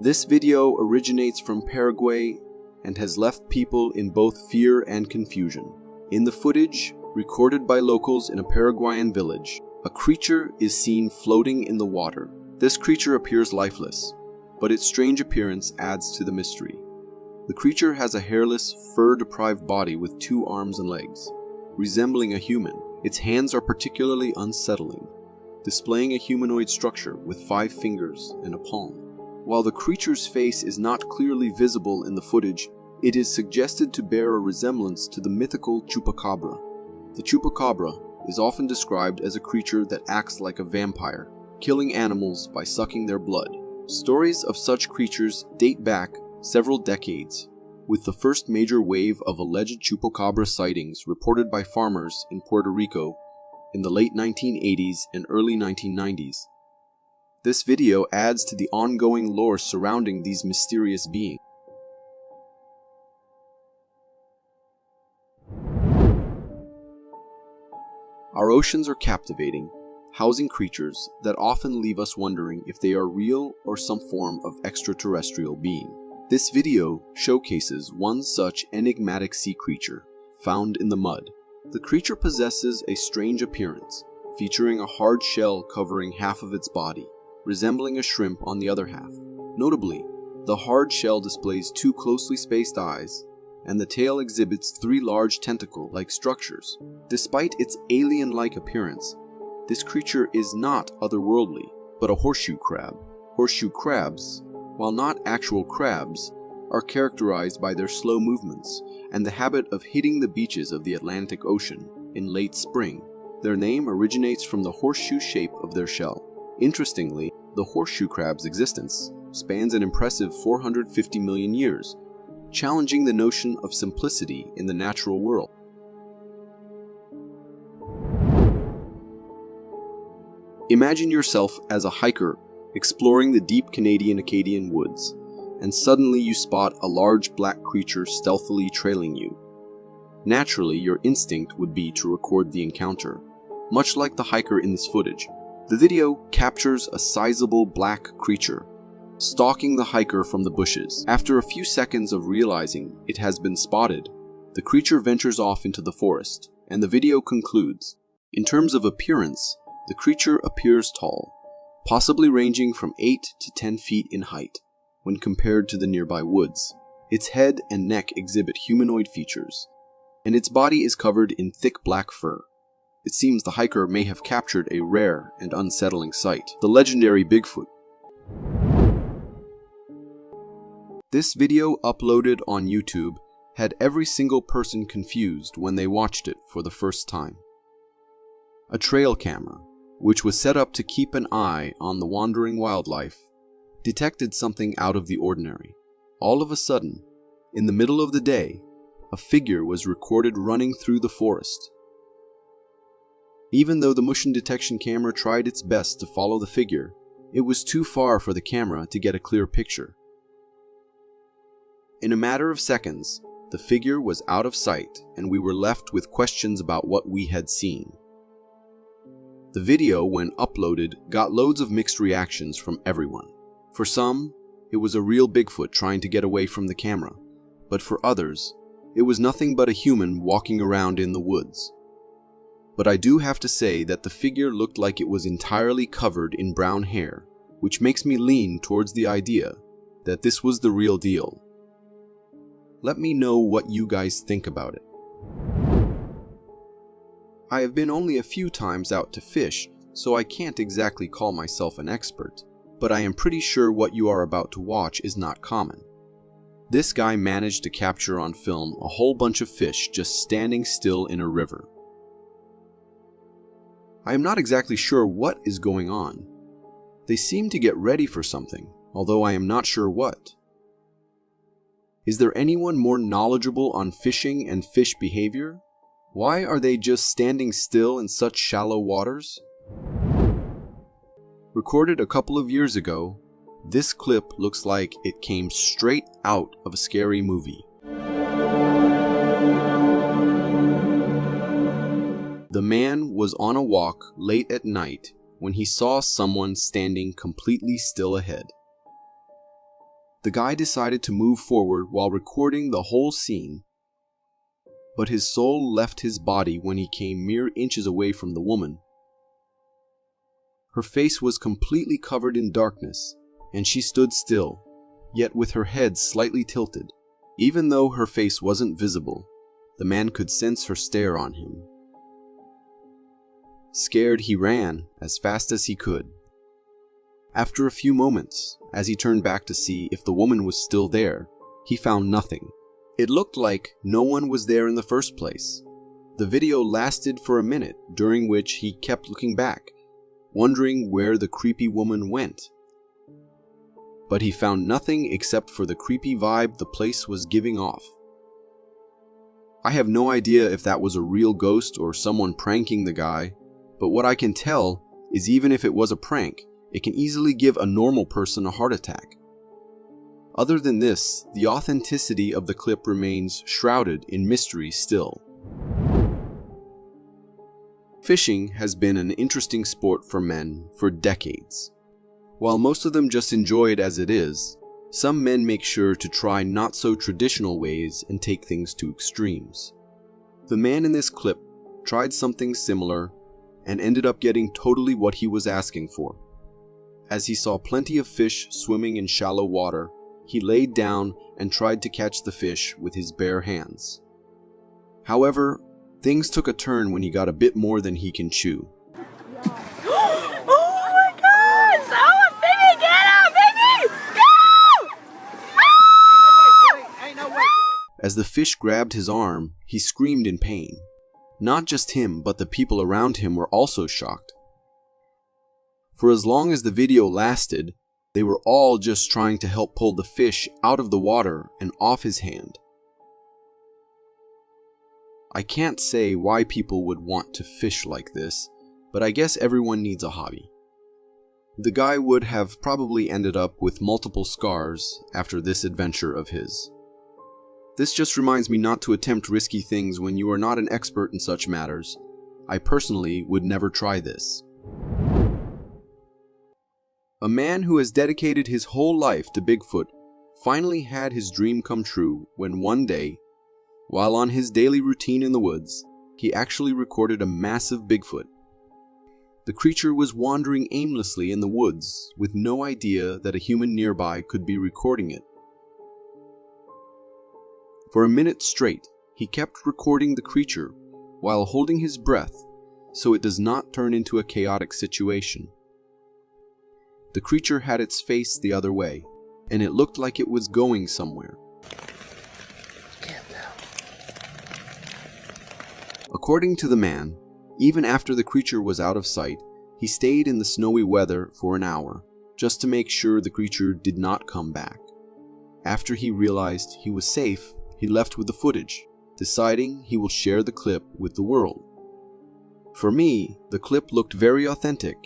This video originates from Paraguay and has left people in both fear and confusion. In the footage, recorded by locals in a Paraguayan village, a creature is seen floating in the water. This creature appears lifeless, but its strange appearance adds to the mystery. The creature has a hairless, fur-deprived body with 2 arms and legs, resembling a human. Its hands are particularly unsettling, displaying a humanoid structure with 5 fingers and a palm. While the creature's face is not clearly visible in the footage, it is suggested to bear a resemblance to the mythical chupacabra. The chupacabra is often described as a creature that acts like a vampire, killing animals by sucking their blood. Stories of such creatures date back several decades, with the first major wave of alleged chupacabra sightings reported by farmers in Puerto Rico in the late 1980s and early 1990s. This video adds to the ongoing lore surrounding these mysterious beings. Our oceans are captivating, housing creatures that often leave us wondering if they are real or some form of extraterrestrial being. This video showcases one such enigmatic sea creature found in the mud. The creature possesses a strange appearance, featuring a hard shell covering half of its body, resembling a shrimp on the other half. Notably, the hard shell displays 2 closely spaced eyes, and the tail exhibits 3 large tentacle-like structures. Despite its alien-like appearance, this creature is not otherworldly, but a horseshoe crab. Horseshoe crabs, while not actual crabs, are characterized by their slow movements and the habit of hitting the beaches of the Atlantic Ocean in late spring. Their name originates from the horseshoe shape of their shell. Interestingly, the horseshoe crab's existence spans an impressive 450 million years, challenging the notion of simplicity in the natural world. Imagine yourself as a hiker exploring the deep Canadian Acadian woods, and suddenly you spot a large black creature stealthily trailing you. Naturally, your instinct would be to record the encounter, much like the hiker in this footage. The video captures a sizable black creature stalking the hiker from the bushes. After a few seconds of realizing it has been spotted, the creature ventures off into the forest, and the video concludes. In terms of appearance, the creature appears tall, possibly ranging from 8 to 10 feet in height when compared to the nearby woods. Its head and neck exhibit humanoid features, and its body is covered in thick black fur. It seems the hiker may have captured a rare and unsettling sight, the legendary Bigfoot. This video uploaded on YouTube had every single person confused when they watched it for the first time. A trail camera, which was set up to keep an eye on the wandering wildlife, detected something out of the ordinary. All of a sudden, in the middle of the day, a figure was recorded running through the forest. Even though the motion detection camera tried its best to follow the figure, it was too far for the camera to get a clear picture. In a matter of seconds, the figure was out of sight, and we were left with questions about what we had seen. The video, when uploaded, got loads of mixed reactions from everyone. For some, it was a real Bigfoot trying to get away from the camera, but for others, it was nothing but a human walking around in the woods. But I do have to say that the figure looked like it was entirely covered in brown hair, which makes me lean towards the idea that this was the real deal. Let me know what you guys think about it. I have been only a few times out to fish, so I can't exactly call myself an expert, but I am pretty sure what you are about to watch is not common. This guy managed to capture on film a whole bunch of fish just standing still in a river. I am not exactly sure what is going on. They seem to get ready for something, although I am not sure what. Is there anyone more knowledgeable on fishing and fish behavior? Why are they just standing still in such shallow waters? Recorded a couple of years ago, this clip looks like it came straight out of a scary movie. The man was on a walk late at night when he saw someone standing completely still ahead. The guy decided to move forward while recording the whole scene, but his soul left his body when he came mere inches away from the woman. Her face was completely covered in darkness, and she stood still, yet with her head slightly tilted. Even though her face wasn't visible, the man could sense her stare on him. Scared, he ran as fast as he could. After a few moments, as he turned back to see if the woman was still there, he found nothing. It looked like no one was there in the first place. The video lasted for a minute, during which he kept looking back, wondering where the creepy woman went. But he found nothing except for the creepy vibe the place was giving off. I have no idea if that was a real ghost or someone pranking the guy, but what I can tell is even if it was a prank, it can easily give a normal person a heart attack. Other than this, the authenticity of the clip remains shrouded in mystery still. Fishing has been an interesting sport for men for decades. While most of them just enjoy it as it is, some men make sure to try not so traditional ways and take things to extremes. The man in this clip tried something similar and ended up getting totally what he was asking for. As he saw plenty of fish swimming in shallow water, he laid down and tried to catch the fish with his bare hands. However, things took a turn when he got a bit more than he can chew. Oh my God! Someone, baby, get out, baby! Go! Ain't no way. As the fish grabbed his arm, he screamed in pain. Not just him, but the people around him were also shocked. For as long as the video lasted, they were all just trying to help pull the fish out of the water and off his hand. I can't say why people would want to fish like this, but I guess everyone needs a hobby. The guy would have probably ended up with multiple scars after this adventure of his. This just reminds me not to attempt risky things when you are not an expert in such matters. I personally would never try this. A man who has dedicated his whole life to Bigfoot finally had his dream come true when one day, while on his daily routine in the woods, he actually recorded a massive Bigfoot. The creature was wandering aimlessly in the woods with no idea that a human nearby could be recording it. For a minute straight, he kept recording the creature while holding his breath so it does not turn into a chaotic situation. The creature had its face the other way, and it looked like it was going somewhere. According to the man, even after the creature was out of sight, he stayed in the snowy weather for an hour, just to make sure the creature did not come back. After he realized he was safe, he left with the footage, deciding he will share the clip with the world. For me, the clip looked very authentic,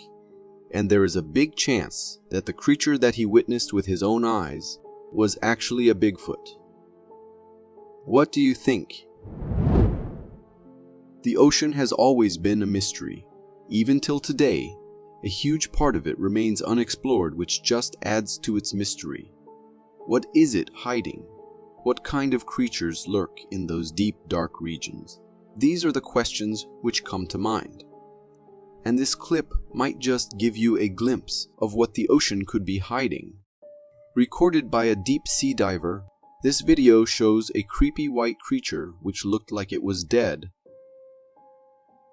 and there is a big chance that the creature that he witnessed with his own eyes was actually a Bigfoot. What do you think? The ocean has always been a mystery. Even till today, a huge part of it remains unexplored, which just adds to its mystery. What is it hiding? What kind of creatures lurk in those deep, dark regions? These are the questions which come to mind. And this clip might just give you a glimpse of what the ocean could be hiding. Recorded by a deep sea diver, this video shows a creepy white creature which looked like it was dead.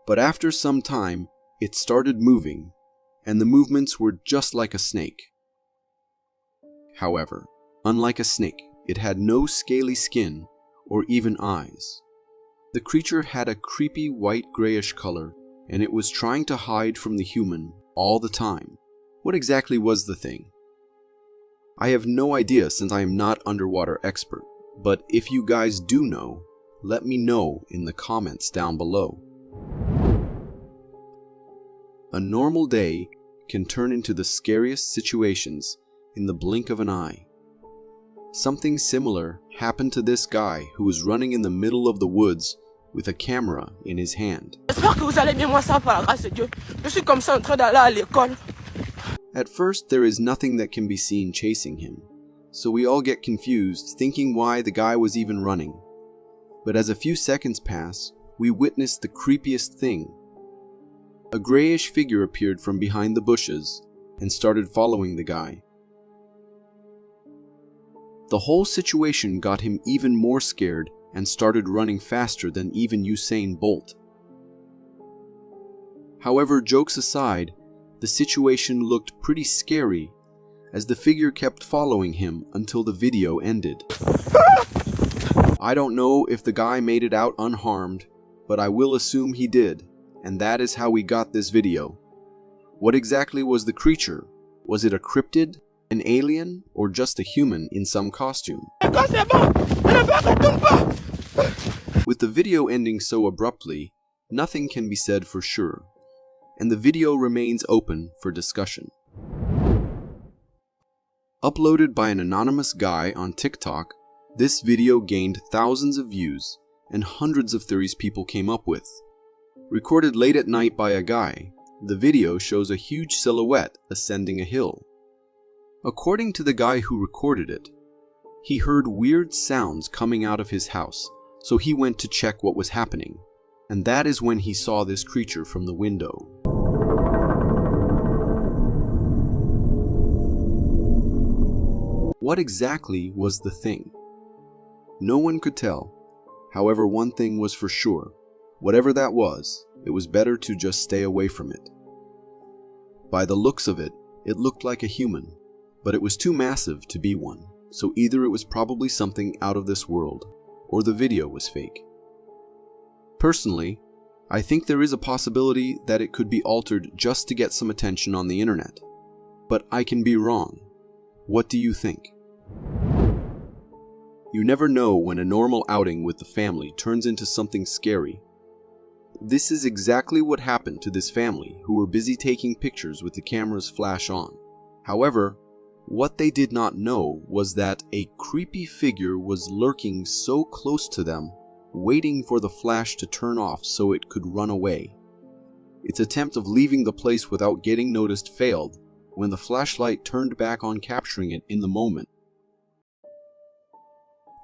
But after some time, it started moving, and the movements were just like a snake. However, unlike a snake, it had no scaly skin or even eyes. The creature had a creepy white grayish color and it was trying to hide from the human all the time. What exactly was the thing? I have no idea since I am not underwater expert, but if you guys do know, let me know in the comments down below. A normal day can turn into the scariest situations in the blink of an eye. Something similar happened to this guy who was running in the middle of the woods with a camera in his hand. At first, there is nothing that can be seen chasing him, so we all get confused, thinking why the guy was even running. But as a few seconds pass, we witness the creepiest thing. A grayish figure appeared from behind the bushes and started following the guy. The whole situation got him even more scared and started running faster than even Usain Bolt. However, jokes aside, the situation looked pretty scary as the figure kept following him until the video ended. I don't know if the guy made it out unharmed, but I will assume he did, and that is how we got this video. What exactly was the creature? Was it a cryptid, an alien, or just a human in some costume? With the video ending so abruptly, nothing can be said for sure, and the video remains open for discussion. Uploaded by an anonymous guy on TikTok, this video gained thousands of views and hundreds of theories people came up with. Recorded late at night by a guy, the video shows a huge silhouette ascending a hill. According to the guy who recorded it, he heard weird sounds coming out of his house, so he went to check what was happening, and that is when he saw this creature from the window. What exactly was the thing? No one could tell. However, one thing was for sure. Whatever that was, it was better to just stay away from it. By the looks of it, it looked like a human, but it was too massive to be one, so either it was probably something out of this world, or the video was fake. Personally, I think there is a possibility that it could be altered just to get some attention on the internet. But I can be wrong. What do you think? You never know when a normal outing with the family turns into something scary. This is exactly what happened to this family who were busy taking pictures with the camera's flash on. However, what they did not know was that a creepy figure was lurking so close to them, waiting for the flash to turn off so it could run away. Its attempt of leaving the place without getting noticed failed when the flashlight turned back on, capturing it in the moment.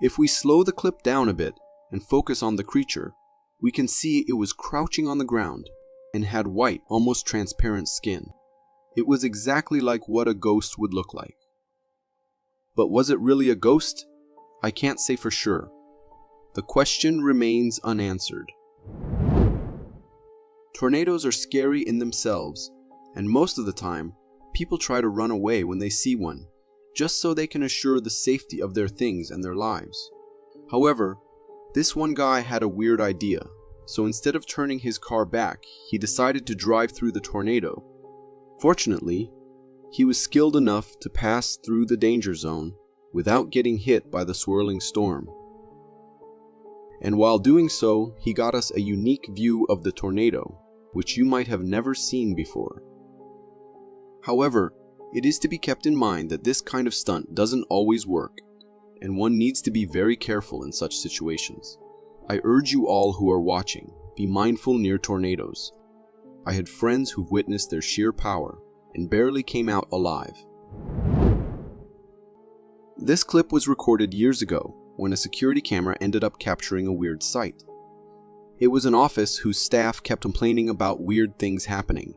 If we slow the clip down a bit and focus on the creature, we can see it was crouching on the ground and had white, almost transparent skin. It was exactly like what a ghost would look like. But was it really a ghost? I can't say for sure. The question remains unanswered. Tornadoes are scary in themselves, and most of the time, people try to run away when they see one, just so they can assure the safety of their things and their lives. However, this one guy had a weird idea, so instead of turning his car back, he decided to drive through the tornado. Fortunately, he was skilled enough to pass through the danger zone without getting hit by the swirling storm. And while doing so, he got us a unique view of the tornado, which you might have never seen before. However, it is to be kept in mind that this kind of stunt doesn't always work, and one needs to be very careful in such situations. I urge you all who are watching, be mindful near tornadoes. I had friends who've witnessed their sheer power and barely came out alive. This clip was recorded years ago when a security camera ended up capturing a weird sight. It was an office whose staff kept complaining about weird things happening.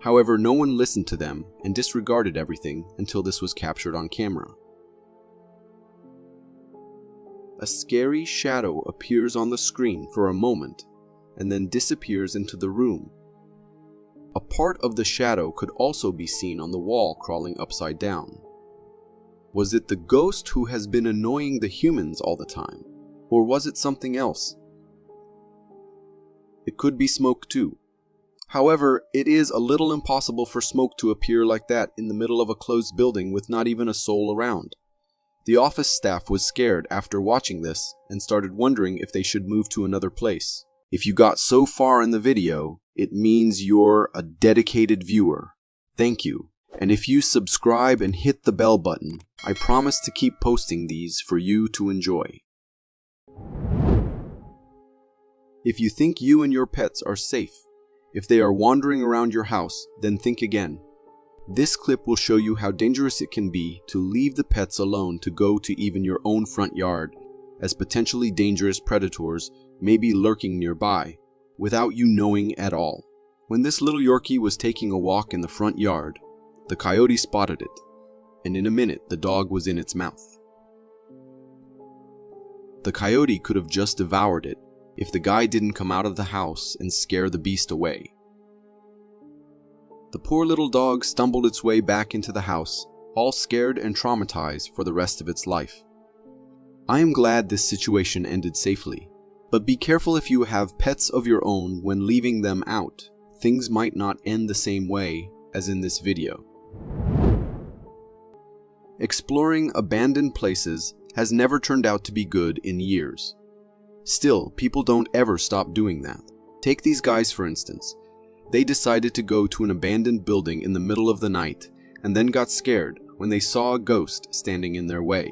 However, no one listened to them and disregarded everything until this was captured on camera. A scary shadow appears on the screen for a moment and then disappears into the room. A part of the shadow could also be seen on the wall crawling upside down. Was it the ghost who has been annoying the humans all the time? Or was it something else? It could be smoke too. However, it is a little impossible for smoke to appear like that in the middle of a closed building with not even a soul around. The office staff was scared after watching this and started wondering if they should move to another place. If you got so far in the video, it means you're a dedicated viewer. Thank you. And if you subscribe and hit the bell button, I promise to keep posting these for you to enjoy. If you think you and your pets are safe, if they are wandering around your house, then think again. This clip will show you how dangerous it can be to leave the pets alone to go to even your own front yard, as potentially dangerous predators may be lurking nearby, without you knowing at all. When this little Yorkie was taking a walk in the front yard, the coyote spotted it, and in a minute the dog was in its mouth. The coyote could have just devoured it if the guy didn't come out of the house and scare the beast away. The poor little dog stumbled its way back into the house, all scared and traumatized for the rest of its life. I am glad this situation ended safely, but be careful if you have pets of your own when leaving them out. Things might not end the same way as in this video. Exploring abandoned places has never turned out to be good in years. Still, people don't ever stop doing that. Take these guys for instance. They decided to go to an abandoned building in the middle of the night and then got scared when they saw a ghost standing in their way.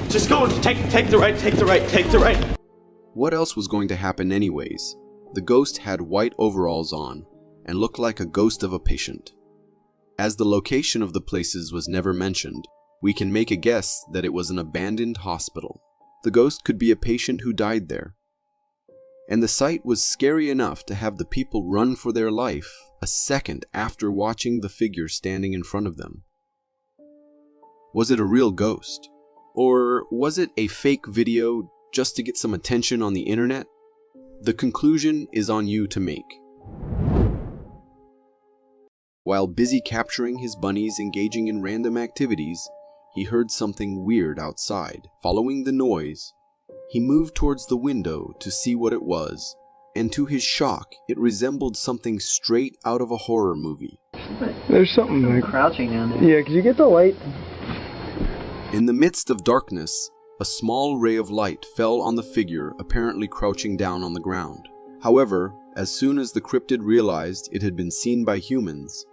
Just go, take the right. What else was going to happen anyways? The ghost had white overalls on and looked like a ghost of a patient. As the location of the places was never mentioned, we can make a guess that it was an abandoned hospital. The ghost could be a patient who died there. And the sight was scary enough to have the people run for their life a second after watching the figure standing in front of them. Was it a real ghost? Or was it a fake video just to get some attention on the internet? The conclusion is on you to make. While busy capturing his bunnies engaging in random activities, he heard something weird outside. Following the noise, he moved towards the window to see what it was, and to his shock, it resembled something straight out of a horror movie. There's something like crouching down there. Yeah, could you get the light? In the midst of darkness, a small ray of light fell on the figure apparently crouching down on the ground. However, as soon as the cryptid realized it had been seen by humans,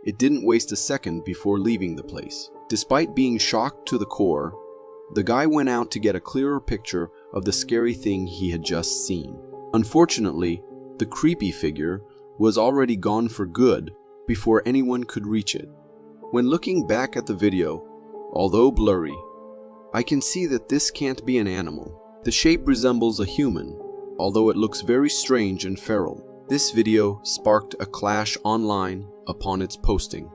it didn't waste a second before leaving the place. Despite being shocked to the core, the guy went out to get a clearer picture of the scary thing he had just seen. Unfortunately, the creepy figure was already gone for good before anyone could reach it. When looking back at the video, although blurry, I can see that this can't be an animal. The shape resembles a human, although it looks very strange and feral. This video sparked a clash online upon its posting,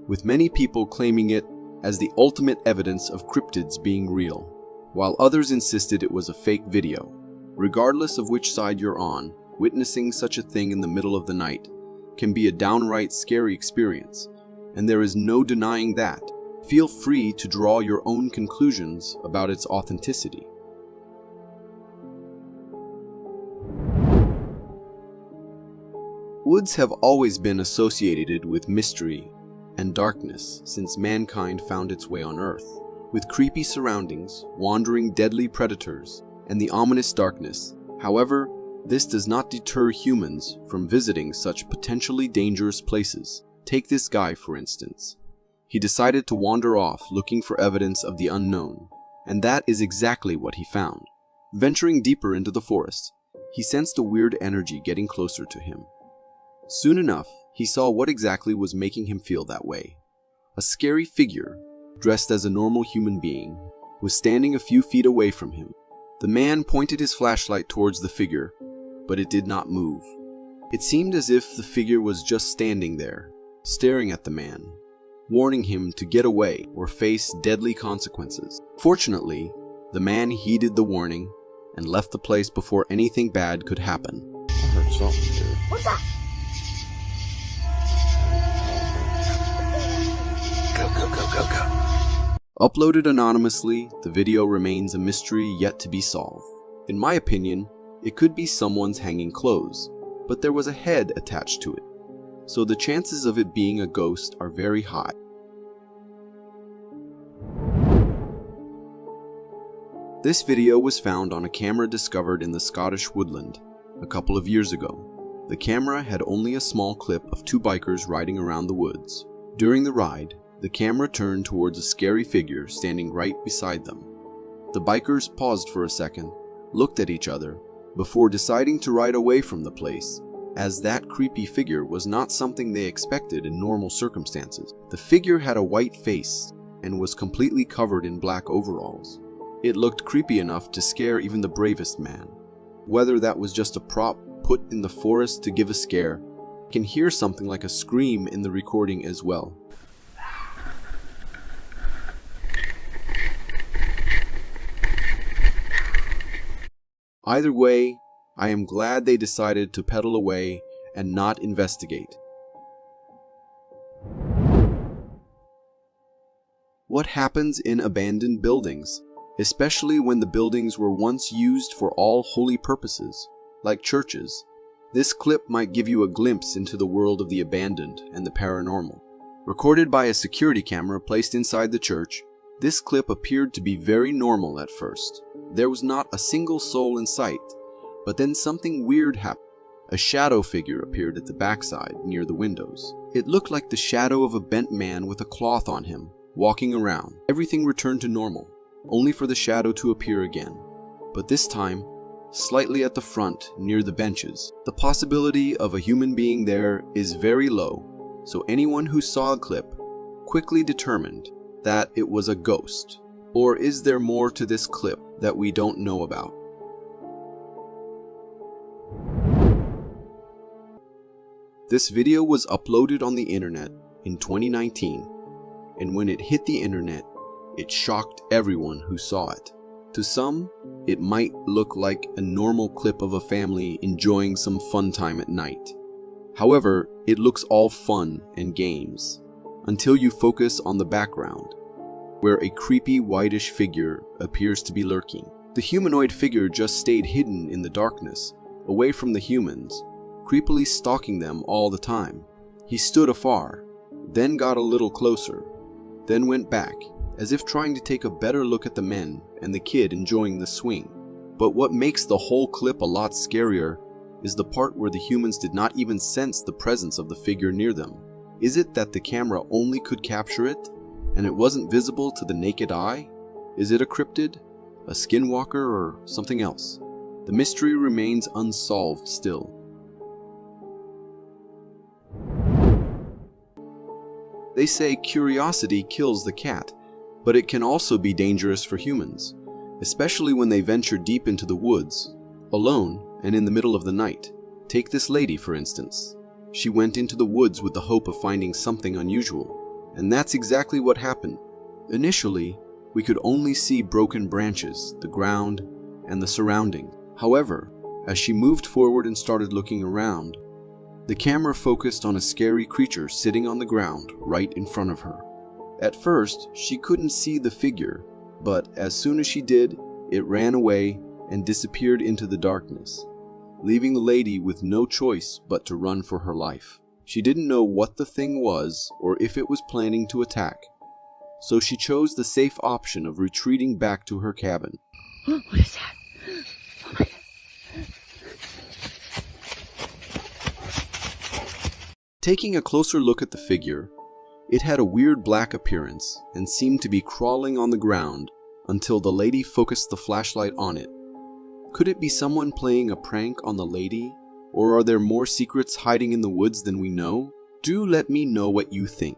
with many people claiming it as the ultimate evidence of cryptids being real, while others insisted it was a fake video. Regardless of which side you're on, witnessing such a thing in the middle of the night can be a downright scary experience, and there is no denying that. Feel free to draw your own conclusions about its authenticity. Woods have always been associated with mystery and darkness since mankind found its way on Earth. With creepy surroundings, wandering deadly predators, and the ominous darkness. However, this does not deter humans from visiting such potentially dangerous places. Take this guy, for instance. He decided to wander off looking for evidence of the unknown, and that is exactly what he found. Venturing deeper into the forest, he sensed a weird energy getting closer to him. Soon enough, he saw what exactly was making him feel that way. A scary figure, dressed as a normal human being, was standing a few feet away from him. The man pointed his flashlight towards the figure, but it did not move. It seemed as if the figure was just standing there, staring at the man, warning him to get away or face deadly consequences. Fortunately, the man heeded the warning and left the place before anything bad could happen. I heard something here. What's that? Go. Uploaded anonymously, the video remains a mystery yet to be solved. In my opinion, it could be someone's hanging clothes, but there was a head attached to it, so the chances of it being a ghost are very high. This video was found on a camera discovered in the Scottish woodland a couple of years ago. The camera had only a small clip of two bikers riding around the woods. During the ride, the camera turned towards a scary figure standing right beside them. The bikers paused for a second, looked at each other, before deciding to ride away from the place, as that creepy figure was not something they expected in normal circumstances. The figure had a white face and was completely covered in black overalls. It looked creepy enough to scare even the bravest man. Whether that was just a prop put in the forest to give a scare, you can hear something like a scream in the recording as well. Either way, I am glad they decided to pedal away and not investigate. What happens in abandoned buildings, especially when the buildings were once used for all holy purposes, like churches? This clip might give you a glimpse into the world of the abandoned and the paranormal. Recorded by a security camera placed inside the church, this clip appeared to be very normal at first. There was not a single soul in sight, but then something weird happened. A shadow figure appeared at the backside near the windows. It looked like the shadow of a bent man with a cloth on him, walking around. Everything returned to normal, only for the shadow to appear again, but this time slightly at the front near the benches. The possibility of a human being there is very low, so anyone who saw a clip quickly determined that it was a ghost. Or is there more to this clip that we don't know about? This video was uploaded on the internet in 2019, and when it hit the internet, it shocked everyone who saw it. To some, it might look like a normal clip of a family enjoying some fun time at night. However, it looks all fun and games, until you focus on the background, where a creepy whitish figure appears to be lurking. The humanoid figure just stayed hidden in the darkness, away from the humans, creepily stalking them all the time. He stood afar, then got a little closer, then went back, as if trying to take a better look at the men and the kid enjoying the swing. But what makes the whole clip a lot scarier is the part where the humans did not even sense the presence of the figure near them. Is it that the camera only could capture it, and it wasn't visible to the naked eye? Is it a cryptid, a skinwalker, or something else? The mystery remains unsolved still. They say curiosity kills the cat, but it can also be dangerous for humans, especially when they venture deep into the woods, alone and in the middle of the night. Take this lady, for instance. She went into the woods with the hope of finding something unusual, and that's exactly what happened. Initially, we could only see broken branches, the ground, and the surrounding. However, as she moved forward and started looking around, the camera focused on a scary creature sitting on the ground right in front of her. At first, she couldn't see the figure, but as soon as she did, it ran away and disappeared into the darkness, leaving the lady with no choice but to run for her life. She didn't know what the thing was or if it was planning to attack, so she chose the safe option of retreating back to her cabin. What is that? Oh my God. Taking a closer look at the figure, it had a weird black appearance and seemed to be crawling on the ground until the lady focused the flashlight on it. Could it be someone playing a prank on the lady? Or are there more secrets hiding in the woods than we know? Do let me know what you think.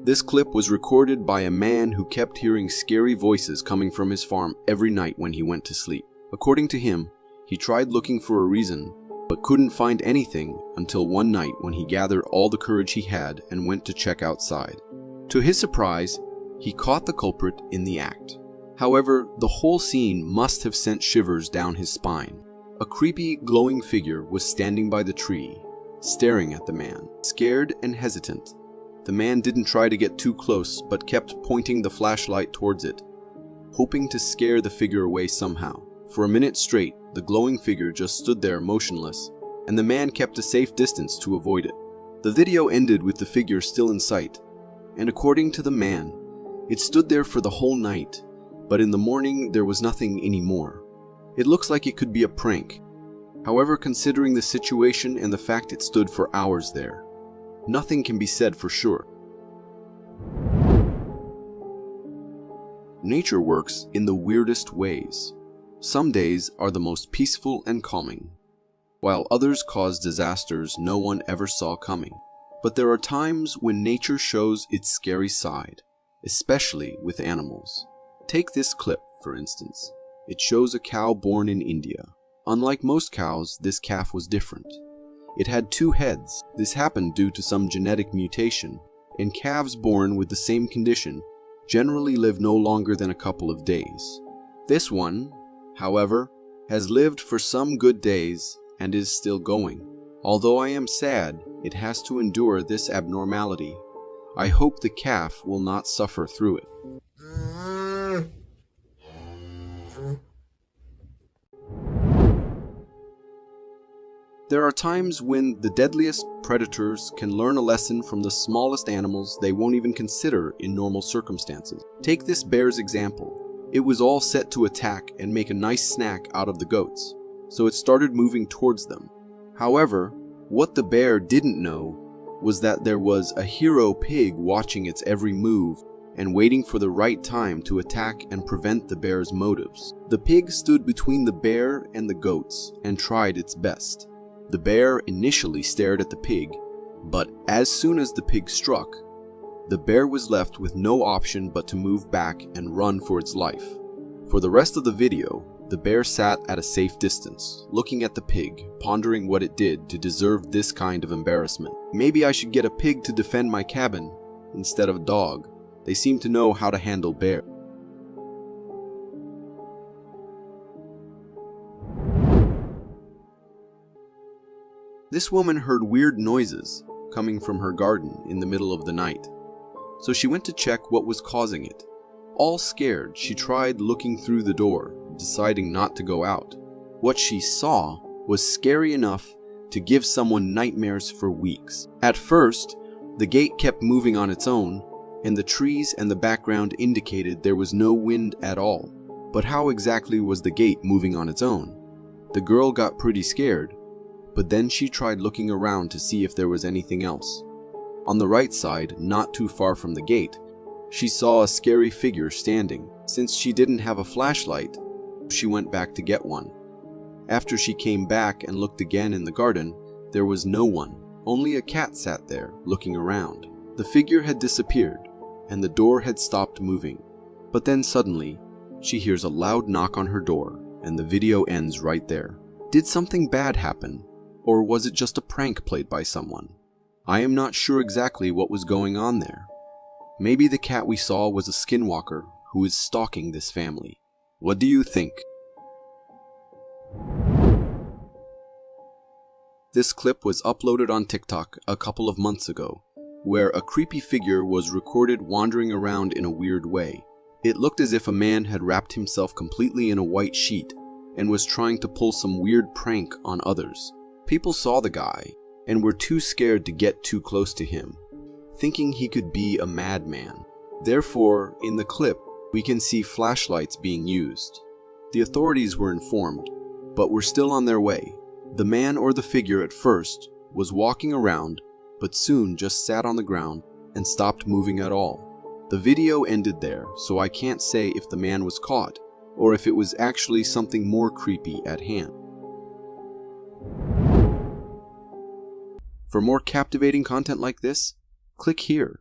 This clip was recorded by a man who kept hearing scary voices coming from his farm every night when he went to sleep. According to him, he tried looking for a reason, but couldn't find anything until one night when he gathered all the courage he had and went to check outside. To his surprise, he caught the culprit in the act. However, the whole scene must have sent shivers down his spine. A creepy, glowing figure was standing by the tree, staring at the man, scared and hesitant. The man didn't try to get too close, but kept pointing the flashlight towards it, hoping to scare the figure away somehow. For a minute straight, the glowing figure just stood there motionless, and the man kept a safe distance to avoid it. The video ended with the figure still in sight, and according to the man, it stood there for the whole night, but in the morning there was nothing anymore. It looks like it could be a prank. However, considering the situation and the fact it stood for hours there, nothing can be said for sure. Nature works in the weirdest ways. Some days are the most peaceful and calming, while others cause disasters no one ever saw coming. But there are times when nature shows its scary side, especially with animals. Take this clip, for instance. It shows a cow born in India. Unlike most cows, this calf was different. It had 2 heads. This happened due to some genetic mutation, and calves born with the same condition generally live no longer than a couple of days. This one, however, has lived for some good days and is still going. Although I am sad it has to endure this abnormality, I hope the calf will not suffer through it. There are times when the deadliest predators can learn a lesson from the smallest animals they won't even consider in normal circumstances. Take this bear's example. It was all set to attack and make a nice snack out of the goats, so it started moving towards them. However, what the bear didn't know was that there was a hero pig watching its every move and waiting for the right time to attack and prevent the bear's motives. The pig stood between the bear and the goats and tried its best. The bear initially stared at the pig, but as soon as the pig struck, the bear was left with no option but to move back and run for its life. For the rest of the video, the bear sat at a safe distance, looking at the pig, pondering what it did to deserve this kind of embarrassment. Maybe I should get a pig to defend my cabin instead of a dog. They seem to know how to handle bears. This woman heard weird noises coming from her garden in the middle of the night, so she went to check what was causing it. All scared, she tried looking through the door, deciding not to go out. What she saw was scary enough to give someone nightmares for weeks. At first, the gate kept moving on its own, and the trees and the background indicated there was no wind at all. But how exactly was the gate moving on its own? The girl got pretty scared, but then she tried looking around to see if there was anything else. On the right side, not too far from the gate, she saw a scary figure standing. Since she didn't have a flashlight, she went back to get one. After she came back and looked again in the garden, there was no one. Only a cat sat there, looking around. The figure had disappeared, and the door had stopped moving. But then suddenly, she hears a loud knock on her door, and the video ends right there. Did something bad happen? Or was it just a prank played by someone? I am not sure exactly what was going on there. Maybe the cat we saw was a skinwalker who is stalking this family. What do you think? This clip was uploaded on TikTok a couple of months ago, where a creepy figure was recorded wandering around in a weird way. It looked as if a man had wrapped himself completely in a white sheet and was trying to pull some weird prank on others. People saw the guy and were too scared to get too close to him, thinking he could be a madman. Therefore, in the clip, we can see flashlights being used. The authorities were informed, but were still on their way. The man or the figure at first was walking around, but soon just sat on the ground and stopped moving at all. The video ended there, so I can't say if the man was caught or if it was actually something more creepy at hand. For more captivating content like this, click here.